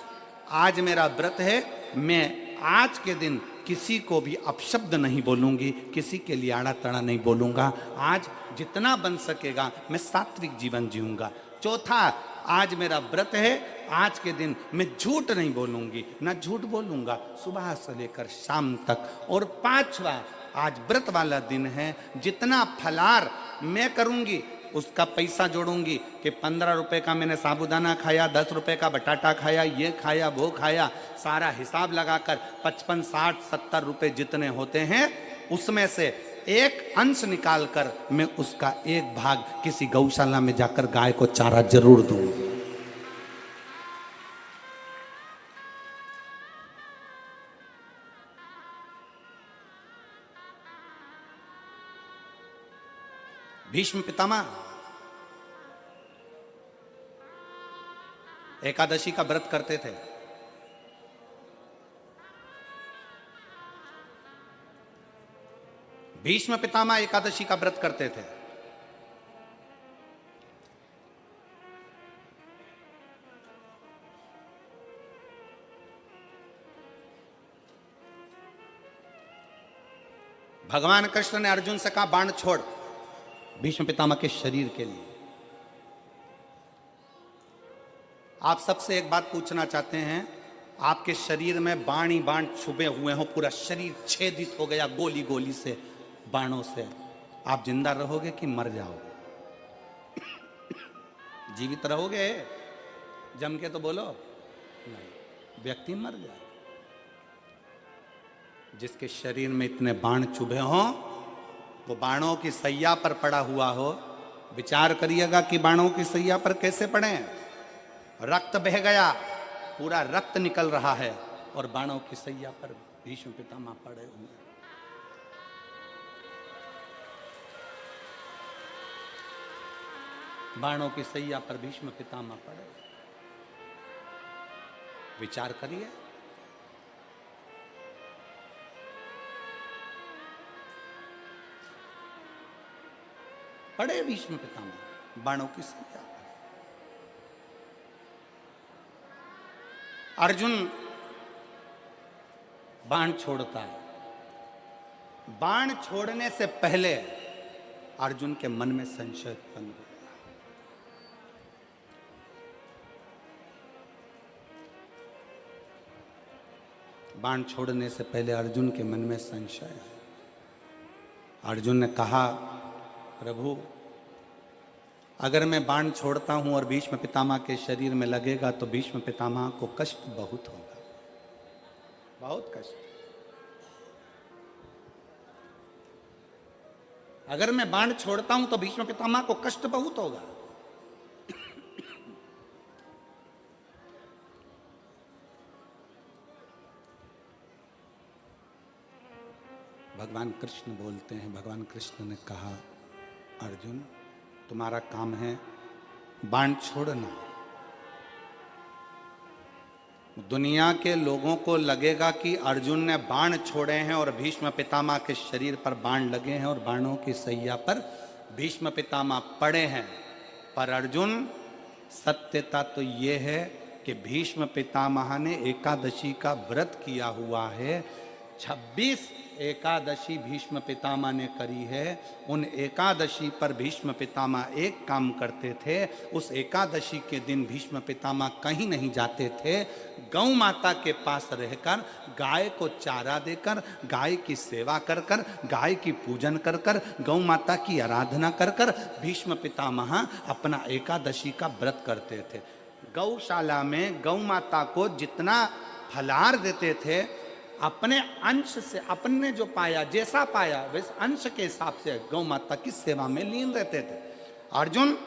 आज मेरा व्रत है, मैं आज के दिन किसी को भी अपशब्द नहीं बोलूंगी, किसी के लिए आड़ा तड़ा नहीं बोलूंगा, आज जितना बन सकेगा मैं सात्विक जीवन जीऊंगा। चौथा, आज मेरा व्रत है, आज के दिन मैं झूठ नहीं बोलूंगी, ना झूठ बोलूंगा सुबह से लेकर शाम तक। और 5वां, आज व्रत वाला दिन है, जितना फलाहार मैं करूंगी उसका पैसा जोड़ूंगी कि 15 रुपए का मैंने साबूदाना खाया, 10 रुपए का बटाटा खाया, ये खाया, वो खाया, सारा हिसाब लगाकर 55, 60, 70 रुपए जितने होते हैं उसमें से एक अंश निकालकर मैं उसका एक भाग किसी गौशाला में जाकर गाय को चारा जरूर दूंगी। भीष्म पितामह एकादशी का व्रत करते थे। भीष्म पितामह एकादशी का व्रत करते थे। भगवान कृष्ण ने अर्जुन से कहा बाण छोड़, भीष्म पितामह के शरीर के लिए। आप सबसे एक बात पूछना चाहते हैं, आपके शरीर में बाण ही बाण छुपे हुए हो, पूरा शरीर छेदित हो गया गोली गोली से, बाणों से, आप जिंदा रहोगे कि मर जाओगे? जीवित रहोगे? जम के तो बोलो नहीं, व्यक्ति मर जाए। जिसके शरीर में इतने बाण चुभे हों, वो बाणों की सैया पर पड़ा हुआ हो, विचार करिएगा कि बाणों की सैया पर कैसे पड़े। रक्त बह गया, पूरा रक्त निकल रहा है, और बाणों की सैया पर भीष्म पितामह पड़े हुए हैं। बाणों की सैया पर भीष्म पितामह पड़े। विचार करिए। पड़े भीष्म पितामह बाणों की सैया पर। अर्जुन बाण छोड़ता है। बाण छोड़ने से पहले अर्जुन के मन में संशय उत्पन्न हो। बाण छोड़ने से पहले अर्जुन के मन में संशय है। अर्जुन ने कहा, प्रभु अगर मैं बाण छोड़ता हूं और भीष्म पितामह के शरीर में लगेगा तो भीष्म पितामह को कष्ट बहुत होगा, बहुत कष्ट। अगर मैं बाण छोड़ता हूं तो भीष्म पितामह को कष्ट बहुत होगा। भगवान कृष्ण बोलते हैं, भगवान कृष्ण ने कहा, अर्जुन तुम्हारा काम है बाण छोड़ना। दुनिया के लोगों को लगेगा कि अर्जुन ने बाण छोड़े हैं और भीष्म पितामह के शरीर पर बाण लगे हैं और बाणों की सैया पर भीष्म पितामह पड़े हैं। पर अर्जुन, सत्यता तो ये है कि भीष्म पितामह ने एकादशी का व्रत किया हुआ है। 26 एकादशी भीष्म पितामह ने करी है। उन एकादशी पर भीष्म पितामह एक काम करते थे। उस एकादशी के दिन भीष्म पितामह कहीं नहीं जाते थे। गौ माता के पास रहकर गाय को चारा देकर, गाय की सेवा कर कर, गाय की पूजन कर कर, गौ माता की आराधना कर कर भीष्म पितामह अपना एकादशी का व्रत करते थे। गौशाला में गौ माता को जितना फलाहार देते थे, अपने अंश से, अपने जो पाया, जैसा पाया वैसे अंश के हिसाब से गौ माता की सेवा में लीन रहते थे। अर्जुन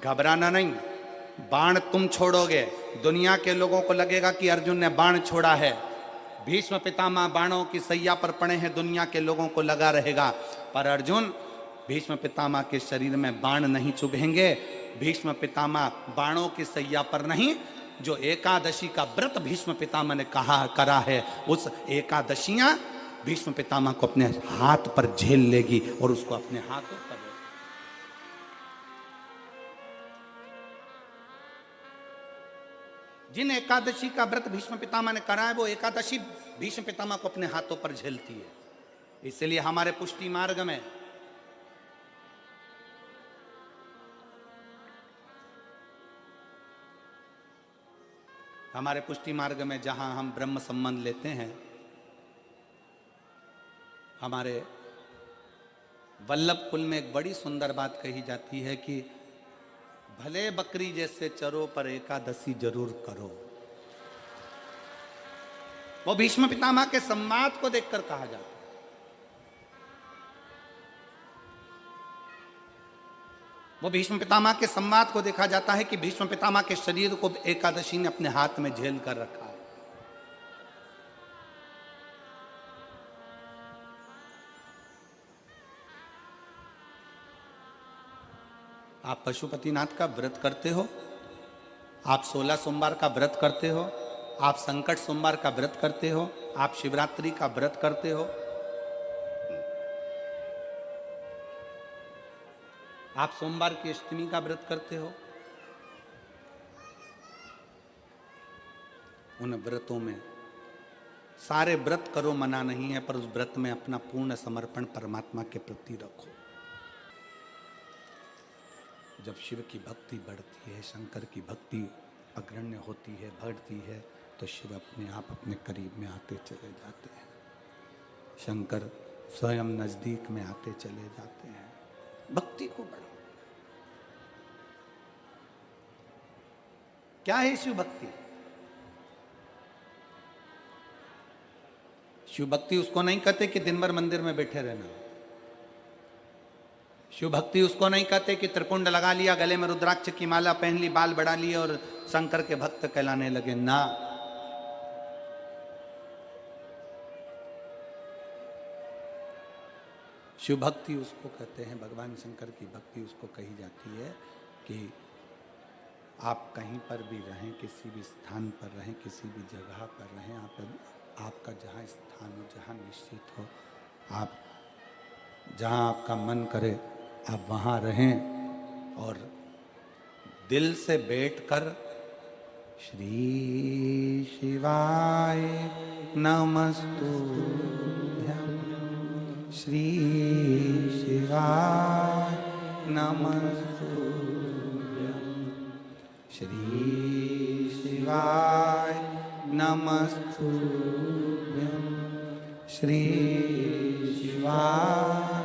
घबराना नहीं, बाण तुम छोड़ोगे, दुनिया के लोगों को लगेगा कि अर्जुन ने बाण छोड़ा है। भीष्म पितामह बाणों की सैया पर पड़े हैं, दुनिया के लोगों को लगा रहेगा। पर अर्जुन, भीष्म पितामह के शरीर में बाण नहीं चुभेंगे। भीष्म पितामह बाणों की सैया पर नहीं, जो एकादशी का व्रत भीष्म पितामह ने करा है, उस एकादशियां भीष्म पितामह को अपने हाथ पर झेल लेगी और उसको अपने हाथों पर। जिन एकादशी का व्रत भीष्म पितामह ने करा है, वो एकादशी भीष्म पितामह को अपने हाथों पर झेलती है। इसलिए हमारे पुष्टि मार्ग में जहां हम ब्रह्म संबंध लेते हैं, हमारे वल्लभ कुल में एक बड़ी सुंदर बात कही जाती है कि भले बकरी जैसे चरो पर एकादशी जरूर करो। वो भीष्म पितामह के संवाद को देखकर कहा जाता है। वो भीष्म पितामह के संवाद को देखा जाता है कि भीष्म पितामह के शरीर को एकादशी ने अपने हाथ में झेल कर रखा है। आप पशुपतिनाथ का व्रत करते हो, आप 16 सोमवार का व्रत करते हो, आप संकट सोमवार का व्रत करते हो, आप शिवरात्रि का व्रत करते हो, आप सोमवार की अष्टमी का व्रत करते हो। उन व्रतों में सारे व्रत करो मना नहीं है, पर उस व्रत में अपना पूर्ण समर्पण परमात्मा के प्रति रखो। जब शिव की भक्ति बढ़ती है, शंकर की भक्ति अग्रण्य होती है, बढ़ती है, तो शिव अपने आप अपने करीब में आते चले जाते हैं। शंकर स्वयं नजदीक में आते चले जाते हैं। भक्ति को बढ़ाओ। क्या है शिव भक्ति? शिव भक्ति उसको नहीं कहते कि दिन भर मंदिर में बैठे रहना। शिव भक्ति उसको नहीं कहते कि त्रिपुंड लगा लिया, गले में रुद्राक्ष की माला पहन ली, बाल बढ़ा लिए और शंकर के भक्त कहलाने लगे ना। शिव भक्ति उसको कहते हैं, भगवान शंकर की भक्ति उसको कही जाती है कि आप कहीं पर भी रहें, किसी भी स्थान पर रहें, किसी भी जगह पर रहें, आपका जहाँ स्थान हो, जहाँ निश्चित हो, आप जहाँ आपका मन करे आप वहाँ रहें और दिल से बैठकर श्री शिवाय नमस्तुभ्यं, श्री शिवाय नमस्तुभ्यं, श्री शिवाय नमस्तुभ्यं, श्री शिवाय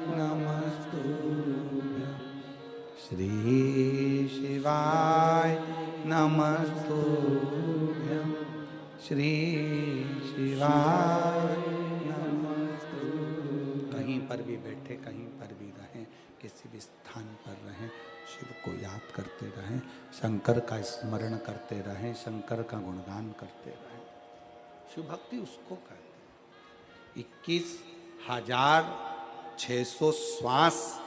नमस्तुभ्यं, श्री शिवाय नमस्तुभ्यं, श्री शिवाय नमस्तुभ्यं। कहीं पर भी बैठे, कहीं पर भी रहें, किसी भी स्थान पर रहें, शिव को याद करते रहें, शंकर का स्मरण करते रहें, शंकर का गुणगान करते रहें। शिव भक्ति उसको कहते हैं। 21,600 श्वास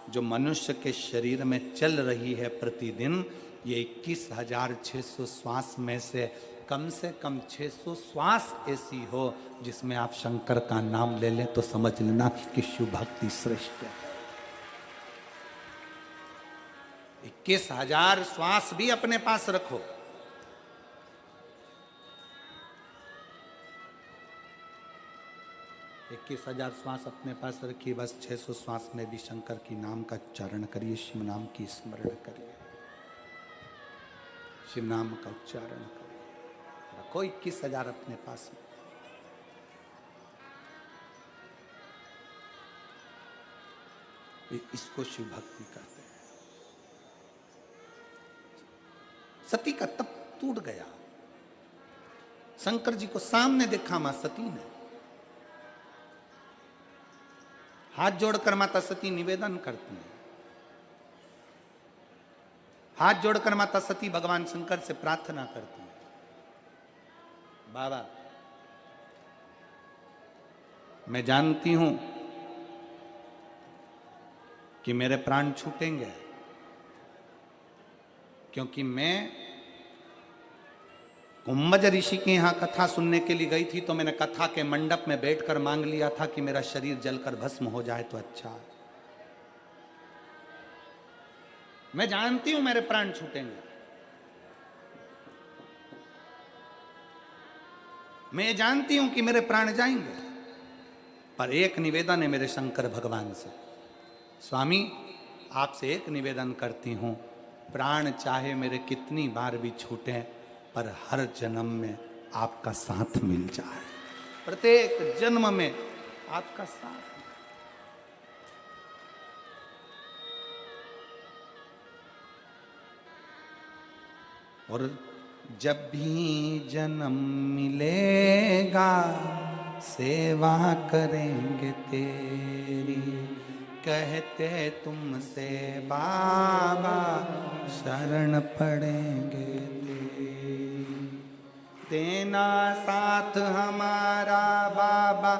जो मनुष्य के शरीर में चल रही है प्रतिदिन, ये 21,600 श्वास में से कम 600 श्वास ऐसी हो जिसमें आप शंकर का नाम ले लें तो समझ लेना कि शिव भक्ति श्रेष्ठ है। 21,000 श्वास भी अपने पास रखो। इक्कीस 21,000 श्वास अपने पास रखिए, बस 600 श्वास में भी शंकर की नाम का उच्चारण करिए, शिव नाम की स्मरण करिए, शिव नाम का उच्चारण करिए। रखो 21,000 अपने पास में। इसको शिव भक्ति कहते हैं। सती का तप टूट गया। शंकर जी को सामने देखा मां सती ने। हाथ जोड़कर माता सती निवेदन करती हैं। हाथ जोड़कर माता सती भगवान शंकर से प्रार्थना करती हैं, बाबा मैं जानती हूं कि मेरे प्राण छूटेंगे, क्योंकि मैं कुंभज ऋषि के यहां कथा सुनने के लिए गई थी, तो मैंने कथा के मंडप में बैठकर मांग लिया था कि मेरा शरीर जलकर भस्म हो जाए तो अच्छा है। मैं जानती हूं मेरे प्राण छूटेंगे, मैं जानती हूं कि मेरे प्राण जाएंगे, पर एक निवेदन है मेरे शंकर भगवान से। स्वामी आपसे एक निवेदन करती हूं, प्राण चाहे मेरे कितनी बार भी छूटे पर हर जन्म में आपका साथ मिल जाए, प्रत्येक जन्म में आपका साथ। और जब भी जन्म मिलेगा सेवा करेंगे तेरी, कहते तुमसे बाबा शरण पड़ेंगे तेरी। देना साथ हमारा बाबा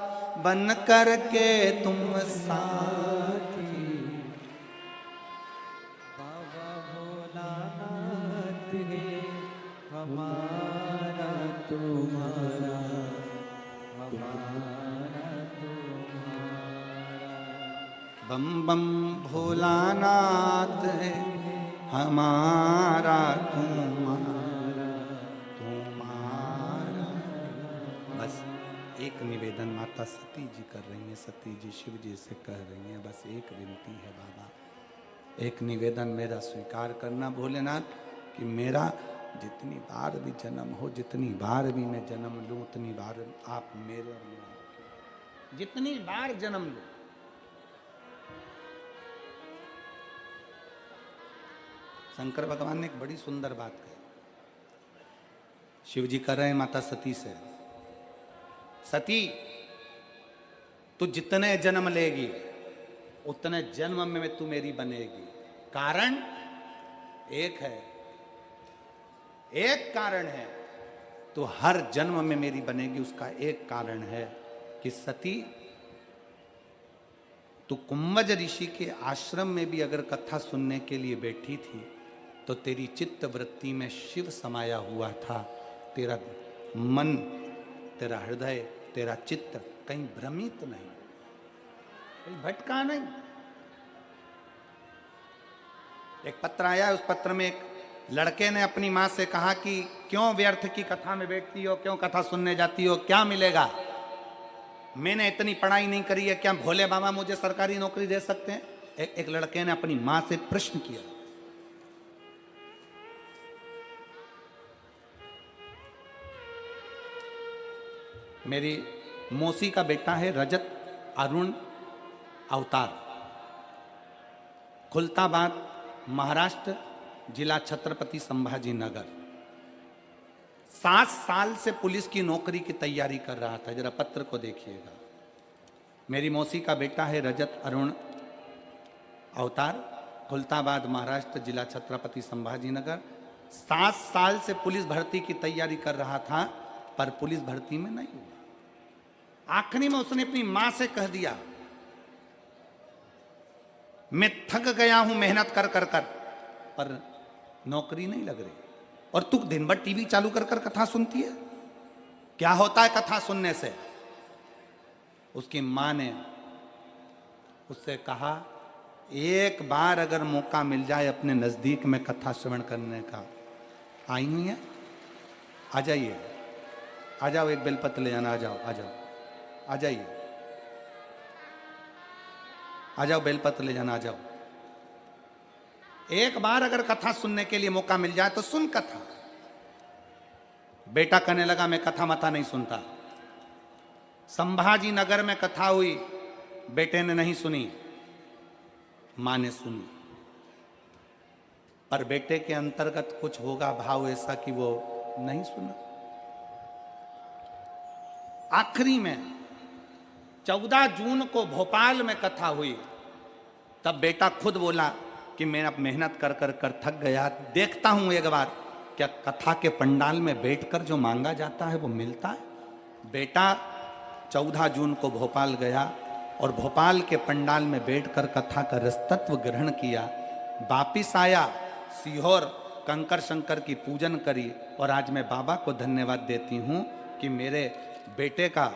बन कर के तुम साथी। बाबा भोलानाथ है हमारा तुम्हारा, हमारा तुम्हारा। बम बम भोलानाथ है हमारा तुम्हारा, तुम्हारा। बस एक निवेदन माता सती जी कर रही हैं, सती जी शिव जी से कह रही हैं, बस एक विनती है बाबा, एक निवेदन मेरा स्वीकार करना भोलेनाथ कि मेरा जितनी बार भी जन्म हो, जितनी बार भी मैं जन्म लूं, उतनी बार आप मेरे में आके, जितनी बार जन्म लूं। शंकर भगवान ने एक बड़ी सुंदर बात कही, शिव जी कर रहे हैं माता सती से, सती तू जितने जन्म लेगी उतने जन्म में तू मेरी बनेगी। कारण एक है, एक कारण है, तो हर जन्म में मेरी बनेगी। उसका एक कारण है कि सती तू कुंभज ऋषि के आश्रम में भी अगर कथा सुनने के लिए बैठी थी तो तेरी चित्त वृत्ति में शिव समाया हुआ था। तेरा मन, तेरा हृदय, तेरा चित्त कहीं भ्रमित नहीं, कहीं भटका नहीं। एक पत्र आया, उस पत्र में एक लड़के ने अपनी मां से कहा कि क्यों व्यर्थ की कथा में बैठती हो, क्यों कथा सुनने जाती हो, क्या मिलेगा? मैंने इतनी पढ़ाई नहीं करी है, क्या भोले बाबा मुझे सरकारी नौकरी दे सकते हैं? एक लड़के ने अपनी मां से प्रश्न किया। मेरी मौसी का बेटा है रजत अरुण अवतार, खुलताबाद महाराष्ट्र, जिला छत्रपति संभाजी नगर। 7 साल से पुलिस की नौकरी की तैयारी कर रहा था। जरा पत्र को देखिएगा। मेरी मौसी का बेटा है रजत अरुण अवतार, खुलताबाद महाराष्ट्र, जिला छत्रपति संभाजी नगर। 7 साल से पुलिस भर्ती की तैयारी कर रहा था, पर पुलिस भर्ती में नहीं हुआ। आखिरी में उसने अपनी मां से कह दिया, मैं थक गया हूं मेहनत कर कर कर, पर नौकरी नहीं लग रही। और तू दिन भर टीवी चालू कर कर कथा सुनती है, क्या होता है कथा सुनने से? उसकी मां ने उससे कहा, एक बार अगर मौका मिल जाए अपने नजदीक में कथा श्रवण करने का, आई हुई है, आ जाइए, आ जाओ, एक बेलपत्र ले जाना, आ जाओ, आ जाओ, आ जाइए, आ जाओ, बेलपत्र ले जाना, आ जाओ। एक बार अगर कथा सुनने के लिए मौका मिल जाए तो सुन कथा। बेटा कहने लगा, मैं कथा मथा नहीं सुनता। संभाजी नगर में कथा हुई, बेटे ने नहीं सुनी, मां ने सुनी, पर बेटे के अंतर्गत कुछ होगा भाव ऐसा कि वो नहीं सुना। आखिरी में 14 जून को भोपाल में कथा हुई, तब बेटा खुद बोला कि मैं अब मेहनत कर कर कर थक गया, देखता हूं एक बार क्या कथा के पंडाल में बैठकर जो मांगा जाता है वो मिलता है। बेटा 14 जून को भोपाल गया और भोपाल के पंडाल में बैठकर कथा का रसतत्व ग्रहण किया। वापिस आया, सीहोर कंकर शंकर की पूजन करी, और आज मैं बाबा को धन्यवाद देती हूं कि मेरे बेटे का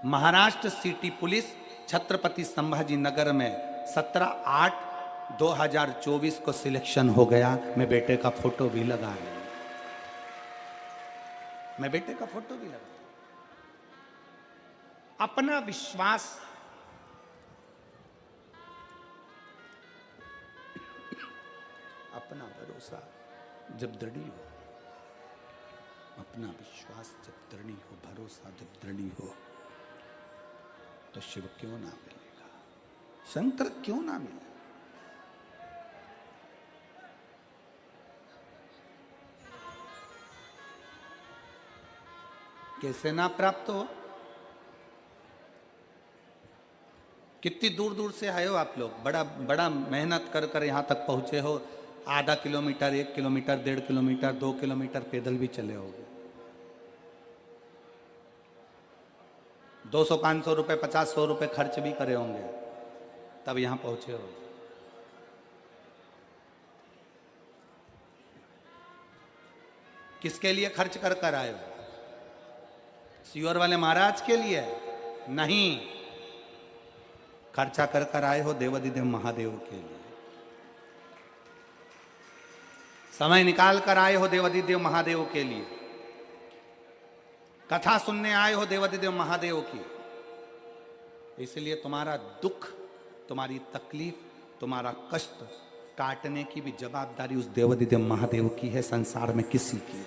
महाराष्ट्र सिटी पुलिस छत्रपति संभाजी नगर में 17/8/2024 को सिलेक्शन हो गया। मैं बेटे का फोटो भी लगा रही हूं, मैं बेटे का फोटो भी लगा। अपना विश्वास, अपना भरोसा जब दृढ़ हो, अपना विश्वास जब दृढ़ हो, भरोसा जब दृढ़ हो, तो शिव क्यों ना मिलेगा, शंकर क्यों ना मिले। कैसे ना प्राप्त हो? कितनी दूर दूर से आए हो आप लोग, बड़ा बड़ा मेहनत कर कर यहां तक पहुंचे हो। आधा किलोमीटर, 1 किलोमीटर, 1.5 किलोमीटर, 2 किलोमीटर पैदल भी चले होगे। 200-500 रुपए, 50-100 रुपए खर्च भी करे होंगे, तब यहां पहुंचे हो। किसके लिए खर्च कर कर आए हो? सीहोर वाले महाराज के लिए नहीं, खर्चा कर कर आए हो देवाधिदेव महादेव के लिए। समय निकाल कर आए हो देवाधिदेव महादेव के लिए। कथा सुनने आए हो देवाधिदेव महादेव की। इसलिए तुम्हारा दुख, तुम्हारी तकलीफ, तुम्हारा कष्ट काटने की भी जवाबदारी उस देवाधिदेव महादेव की है, संसार में किसी की नहीं।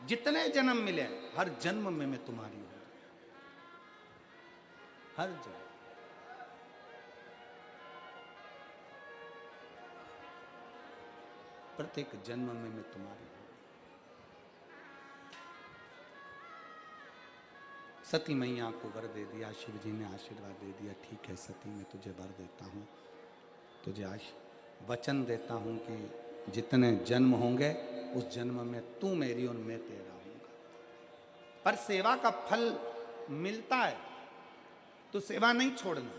जितने जन्म मिले, हर जन्म में मैं तुम्हारी हूं, हर जन्म। प्रत्येक जन्म में मैं तुम्हारी हूं। सती मैया को वर दे दिया, शिव जी ने आशीर्वाद दे दिया, ठीक है सती मैं तुझे वर देता हूं, तुझे वचन देता हूं कि जितने जन्म होंगे उस जन्म में तू मेरी और मैं तेरा हूंगा। पर सेवा का फल मिलता है तो सेवा नहीं छोड़ना।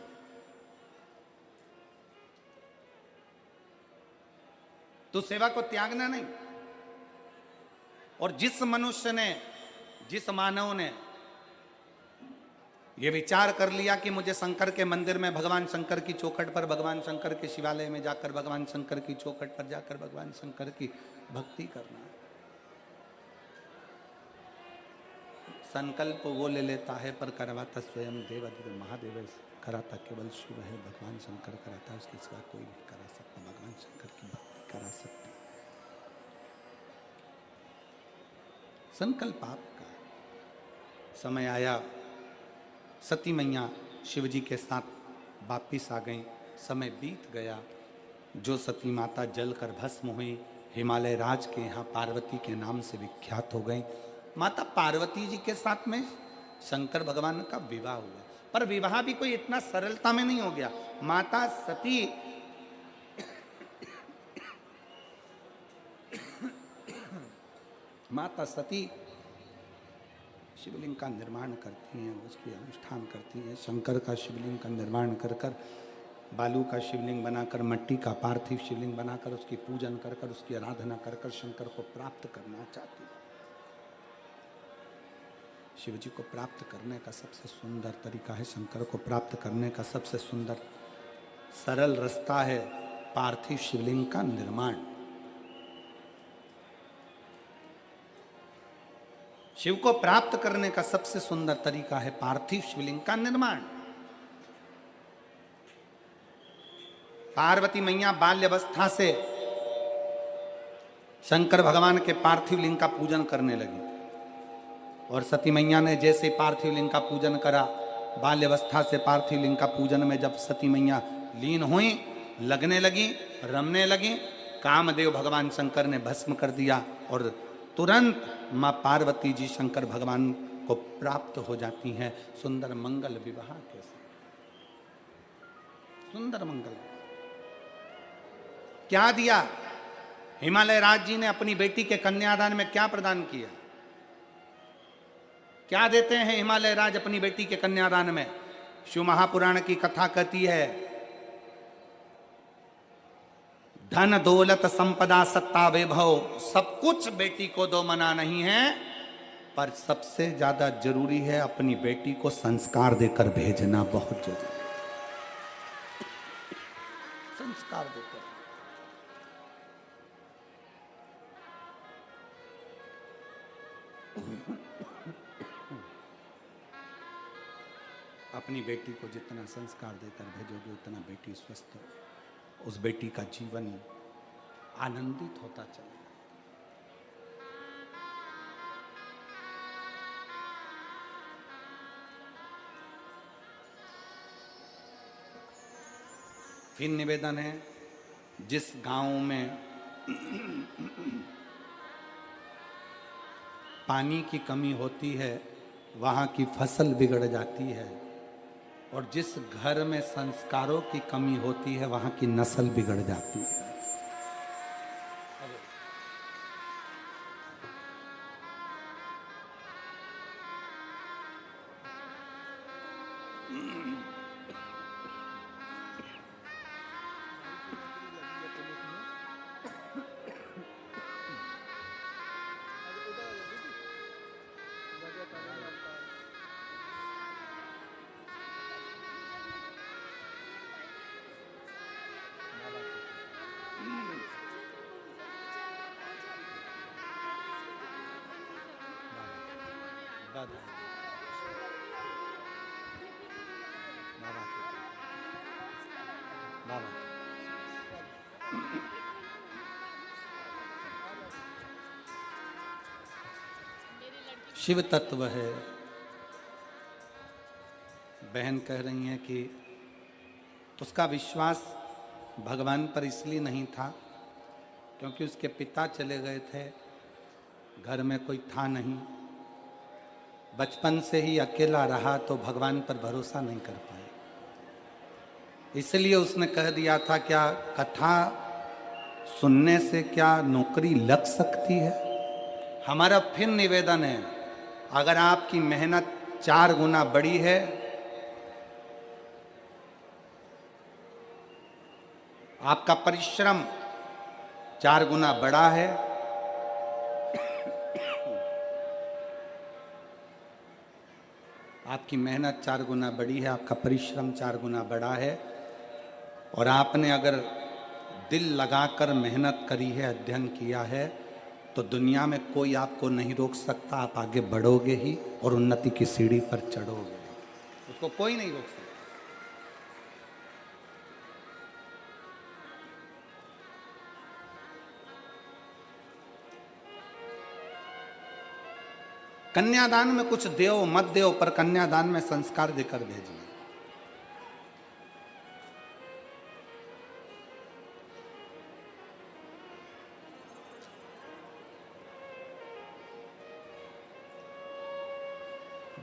तो सेवा को त्यागना नहीं। और जिस मनुष्य ने, जिस मानव ने यह विचार कर लिया कि मुझे शंकर के मंदिर में, भगवान शंकर की चौखट पर, भगवान शंकर के शिवालय में जाकर, भगवान शंकर की चौखट पर जाकर भगवान शंकर की भक्ति करना है, संकल्प वो ले लेता है पर करवाता स्वयं देवाधिदेव महादेव कराता केवल शिव है। भगवान शंकर कराता है, उसके सिवा कोई नहीं करा सकता। भगवान शंकर की भक्ति करा सकते। संकल्प आपका। समय आया, सती मैया शिव जी के साथ वापिस आ गई। समय बीत गया। जो सती माता जलकर भस्म हुई, हिमालय राज के यहाँ पार्वती के नाम से विख्यात हो गई। माता पार्वती जी के साथ में शंकर भगवान का विवाह हुआ। पर विवाह भी कोई इतना सरलता में नहीं हो गया। माता सती माता सती शिवलिंग का निर्माण करती हैं, उसकी अनुष्ठान करती हैं। शंकर का शिवलिंग का निर्माण कर कर, बालू का शिवलिंग बनाकर, मिट्टी का पार्थिव शिवलिंग बनाकर उसकी पूजन कर कर, उसकी आराधना कर कर शंकर को प्राप्त करना चाहती है। शिव जी को प्राप्त करने का सबसे सुंदर तरीका है, शंकर को प्राप्त करने का सबसे सुंदर सरल रास्ता है पार्थिव शिवलिंग का निर्माण। शिव को प्राप्त करने का सबसे सुंदर तरीका है पार्थिव शिवलिंग का निर्माण। पार्वती मैया बाल्यावस्था से शंकर भगवान के पार्थिव लिंग का पूजन करने लगी। और सती मैया ने जैसे पार्थिव लिंग का पूजन करा, बाल्यावस्था से पार्थिव लिंग का पूजन में जब सती मैया लीन हुई, लगने लगी, रमने लगी, कामदेव भगवान शंकर ने भस्म कर दिया और तुरंत मां पार्वती जी शंकर भगवान को प्राप्त हो जाती हैं। सुंदर मंगल विवाह के साथ, सुंदर मंगल। क्या दिया? हिमालय राज जी ने अपनी बेटी के कन्यादान में क्या प्रदान किया? क्या देते हैं हिमालय राज अपनी बेटी के कन्यादान में? शिव महापुराण की कथा कहती है, धन दौलत संपदा सत्ता वैभव सब कुछ बेटी को दो, मना नहीं है, पर सबसे ज्यादा जरूरी है अपनी बेटी को संस्कार देकर भेजना, बहुत जरूरी। संस्कार देकर। अपनी बेटी को जितना संस्कार देकर भेजोगे उतना बेटी स्वस्थ, उस बेटी का जीवन आनंदित होता चलेगा। फिर निवेदन है, जिस गांव में पानी की कमी होती है वहां की फसल बिगड़ जाती है, और जिस घर में संस्कारों की कमी होती है वहां की नस्ल बिगड़ जाती है। शिव तत्व है। बहन कह रही हैं कि उसका विश्वास भगवान पर इसलिए नहीं था क्योंकि उसके पिता चले गए थे, घर में कोई था नहीं, बचपन से ही अकेला रहा तो भगवान पर भरोसा नहीं कर पाए। इसलिए उसने कह दिया था, क्या कथा सुनने से क्या नौकरी लग सकती है? हमारा फिर निवेदन है, अगर आपकी मेहनत 4 गुना बड़ी है, आपका परिश्रम 4 गुना बड़ा है, आपकी मेहनत 4 गुना बड़ी है, आपका परिश्रम 4 गुना बड़ा है, और आपने अगर दिल लगाकर मेहनत करी है, अध्ययन किया है, तो दुनिया में कोई आपको नहीं रोक सकता। आप आगे बढ़ोगे ही और उन्नति की सीढ़ी पर चढ़ोगे, उसको कोई नहीं रोक सकता। कन्यादान में कुछ देव मत देव, पर कन्यादान में संस्कार देकर भेजिए।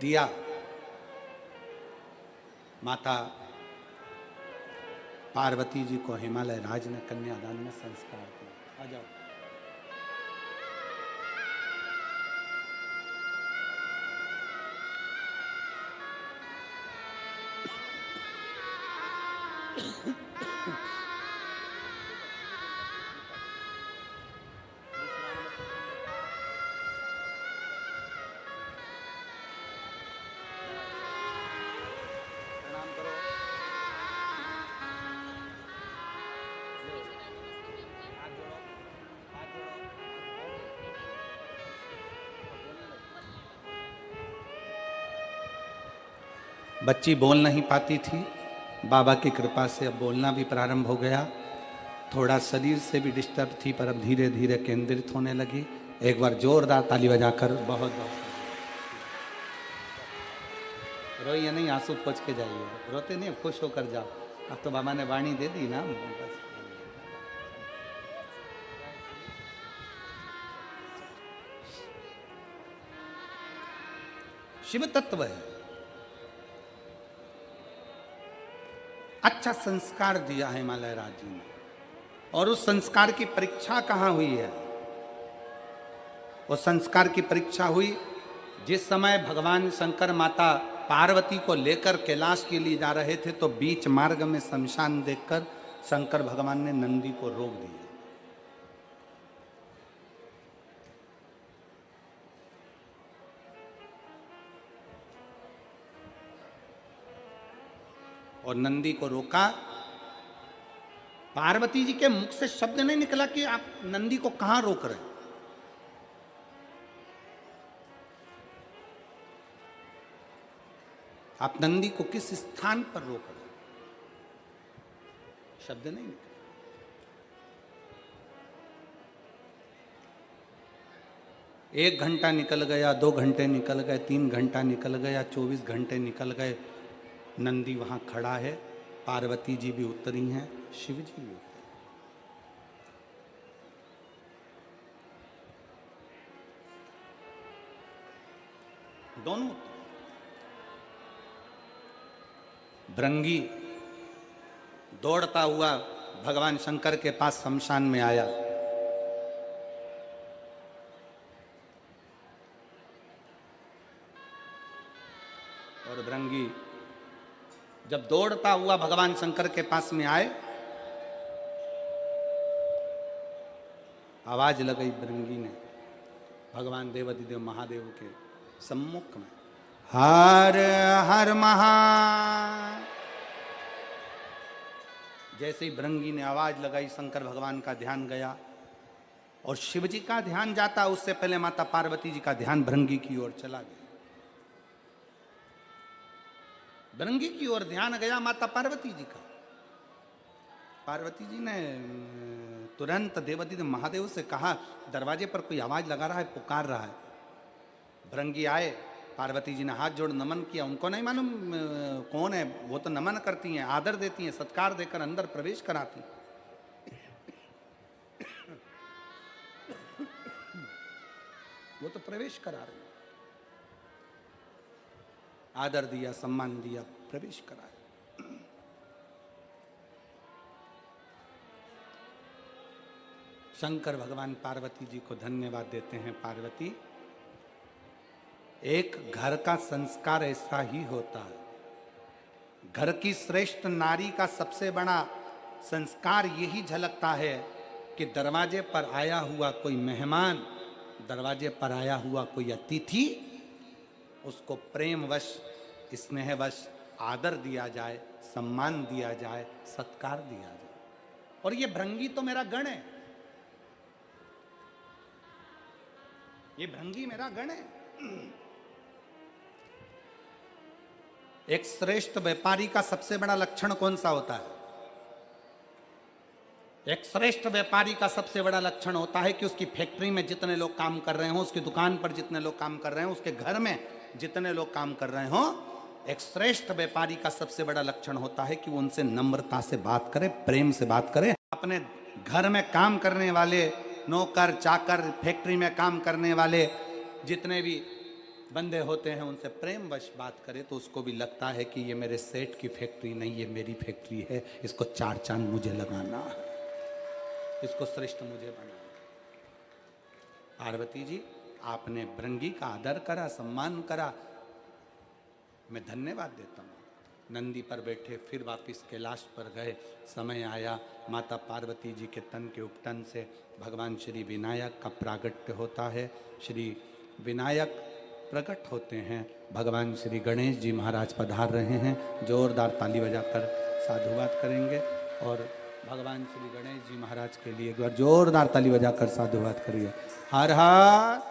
दिया माता पार्वती जी को हिमालय राज ने कन्यादान में संस्कार दिया। आ जाओ। बच्ची बोल नहीं पाती थी, बाबा की कृपा से अब बोलना भी प्रारंभ हो गया। थोड़ा शरीर से भी डिस्टर्ब थी, पर अब धीरे धीरे केंद्रित होने लगी। एक बार जोरदार ताली बजाकर बहुत बहुत रोइए नहीं, आंसू पोंछ के जाइए, रोते नहीं, खुश होकर जाओ। अब तो बाबा ने वाणी दे दी ना। शिव तत्व है। अच्छा संस्कार दिया है हिमालय राज जी ने, और उस संस्कार की परीक्षा कहाँ हुई है? उस संस्कार की परीक्षा हुई जिस समय भगवान शंकर माता पार्वती को लेकर कैलाश के लिए जा रहे थे, तो बीच मार्ग में शमशान देखकर शंकर भगवान ने नंदी को रोक दिया। और नंदी को रोका। पार्वती जी के मुख से शब्द नहीं निकला कि आप नंदी को कहां रोक रहे हैं। आप नंदी को किस स्थान पर रोक रहे हैं, शब्द नहीं निकला। एक घंटा निकल गया, 2 घंटे निकल गए, 3 घंटा निकल गया, 24 घंटे निकल गए। नंदी वहां खड़ा है, पार्वती जी भी उतरी हैं, शिव जी भी उतरे। दोनों उतरे। भृंगी दौड़ता हुआ भगवान शंकर के पास शमशान में आया। और भृंगी जब दौड़ता हुआ भगवान शंकर के पास में आए, आवाज लगाई भृंगी ने भगवान देवाधिदेव महादेव के सम्मुख में, हर हर महा। जैसे ही भृंगी ने आवाज लगाई, शंकर भगवान का ध्यान गया, और शिव जी का ध्यान जाता उससे पहले माता पार्वती जी का ध्यान भृंगी की ओर चला गया। भृंगी की ओर ध्यान गया माता पार्वती जी का। पार्वती जी ने तुरंत देवाधिदेव महादेव से कहा, दरवाजे पर कोई आवाज लगा रहा है, पुकार रहा है। भृंगी आए, पार्वती जी ने हाथ जोड़ नमन किया। उनको नहीं मालूम कौन है, वो तो नमन करती हैं, आदर देती हैं, सत्कार देकर अंदर प्रवेश कराती हैं। वो तो प्रवेश करा रहे हैं, आदर दिया, सम्मान दिया, प्रवेश कराया। शंकर भगवान पार्वती जी को धन्यवाद देते हैं। पार्वती, एक घर का संस्कार ऐसा ही होता है। घर की श्रेष्ठ नारी का सबसे बड़ा संस्कार यही झलकता है कि दरवाजे पर आया हुआ कोई मेहमान, दरवाजे पर आया हुआ कोई अतिथि, उसको प्रेमवश, स्नेहवश आदर दिया जाए, सम्मान दिया जाए, सत्कार दिया जाए। और ये भृंगी तो मेरा गण है, ये भृंगी मेरा गण है। एक श्रेष्ठ व्यापारी का सबसे बड़ा लक्षण कौन सा होता है? एक श्रेष्ठ व्यापारी का सबसे बड़ा लक्षण होता है कि उसकी फैक्ट्री में जितने लोग काम कर रहे हो, उसकी दुकान पर जितने लोग काम कर रहे हो, उसके घर में जितने लोग काम कर रहे हो, एक श्रेष्ठ व्यापारी का सबसे बड़ा लक्षण होता है कि वो उनसे नम्रता से बात करे, प्रेम से बात करे। अपने घर में काम करने वाले नौकर चाकर, फैक्ट्री में काम करने वाले जितने भी बंदे होते हैं, उनसे प्रेमवश बात करे तो उसको भी लगता है कि ये मेरे सेठ की फैक्ट्री नहीं, ये मेरी फैक्ट्री है, इसको 4 चांद मुझे लगाना है, इसको श्रेष्ठ मुझे बनाना। पार्वती जी, आपने भृंगी का आदर करा, सम्मान करा, मैं धन्यवाद देता हूँ। नंदी पर बैठे फिर वापिस कैलाश पर गए। समय आया, माता पार्वती जी के तन के उपटन से भगवान श्री विनायक का प्रागट्य होता है। श्री विनायक प्रकट होते हैं। भगवान श्री गणेश जी महाराज पधार रहे हैं। जोरदार ताली बजाकर साधुवाद करेंगे और भगवान श्री गणेश जी महाराज के लिए एक बार जोरदार ताली बजाकर साधुवाद करिए। हर हर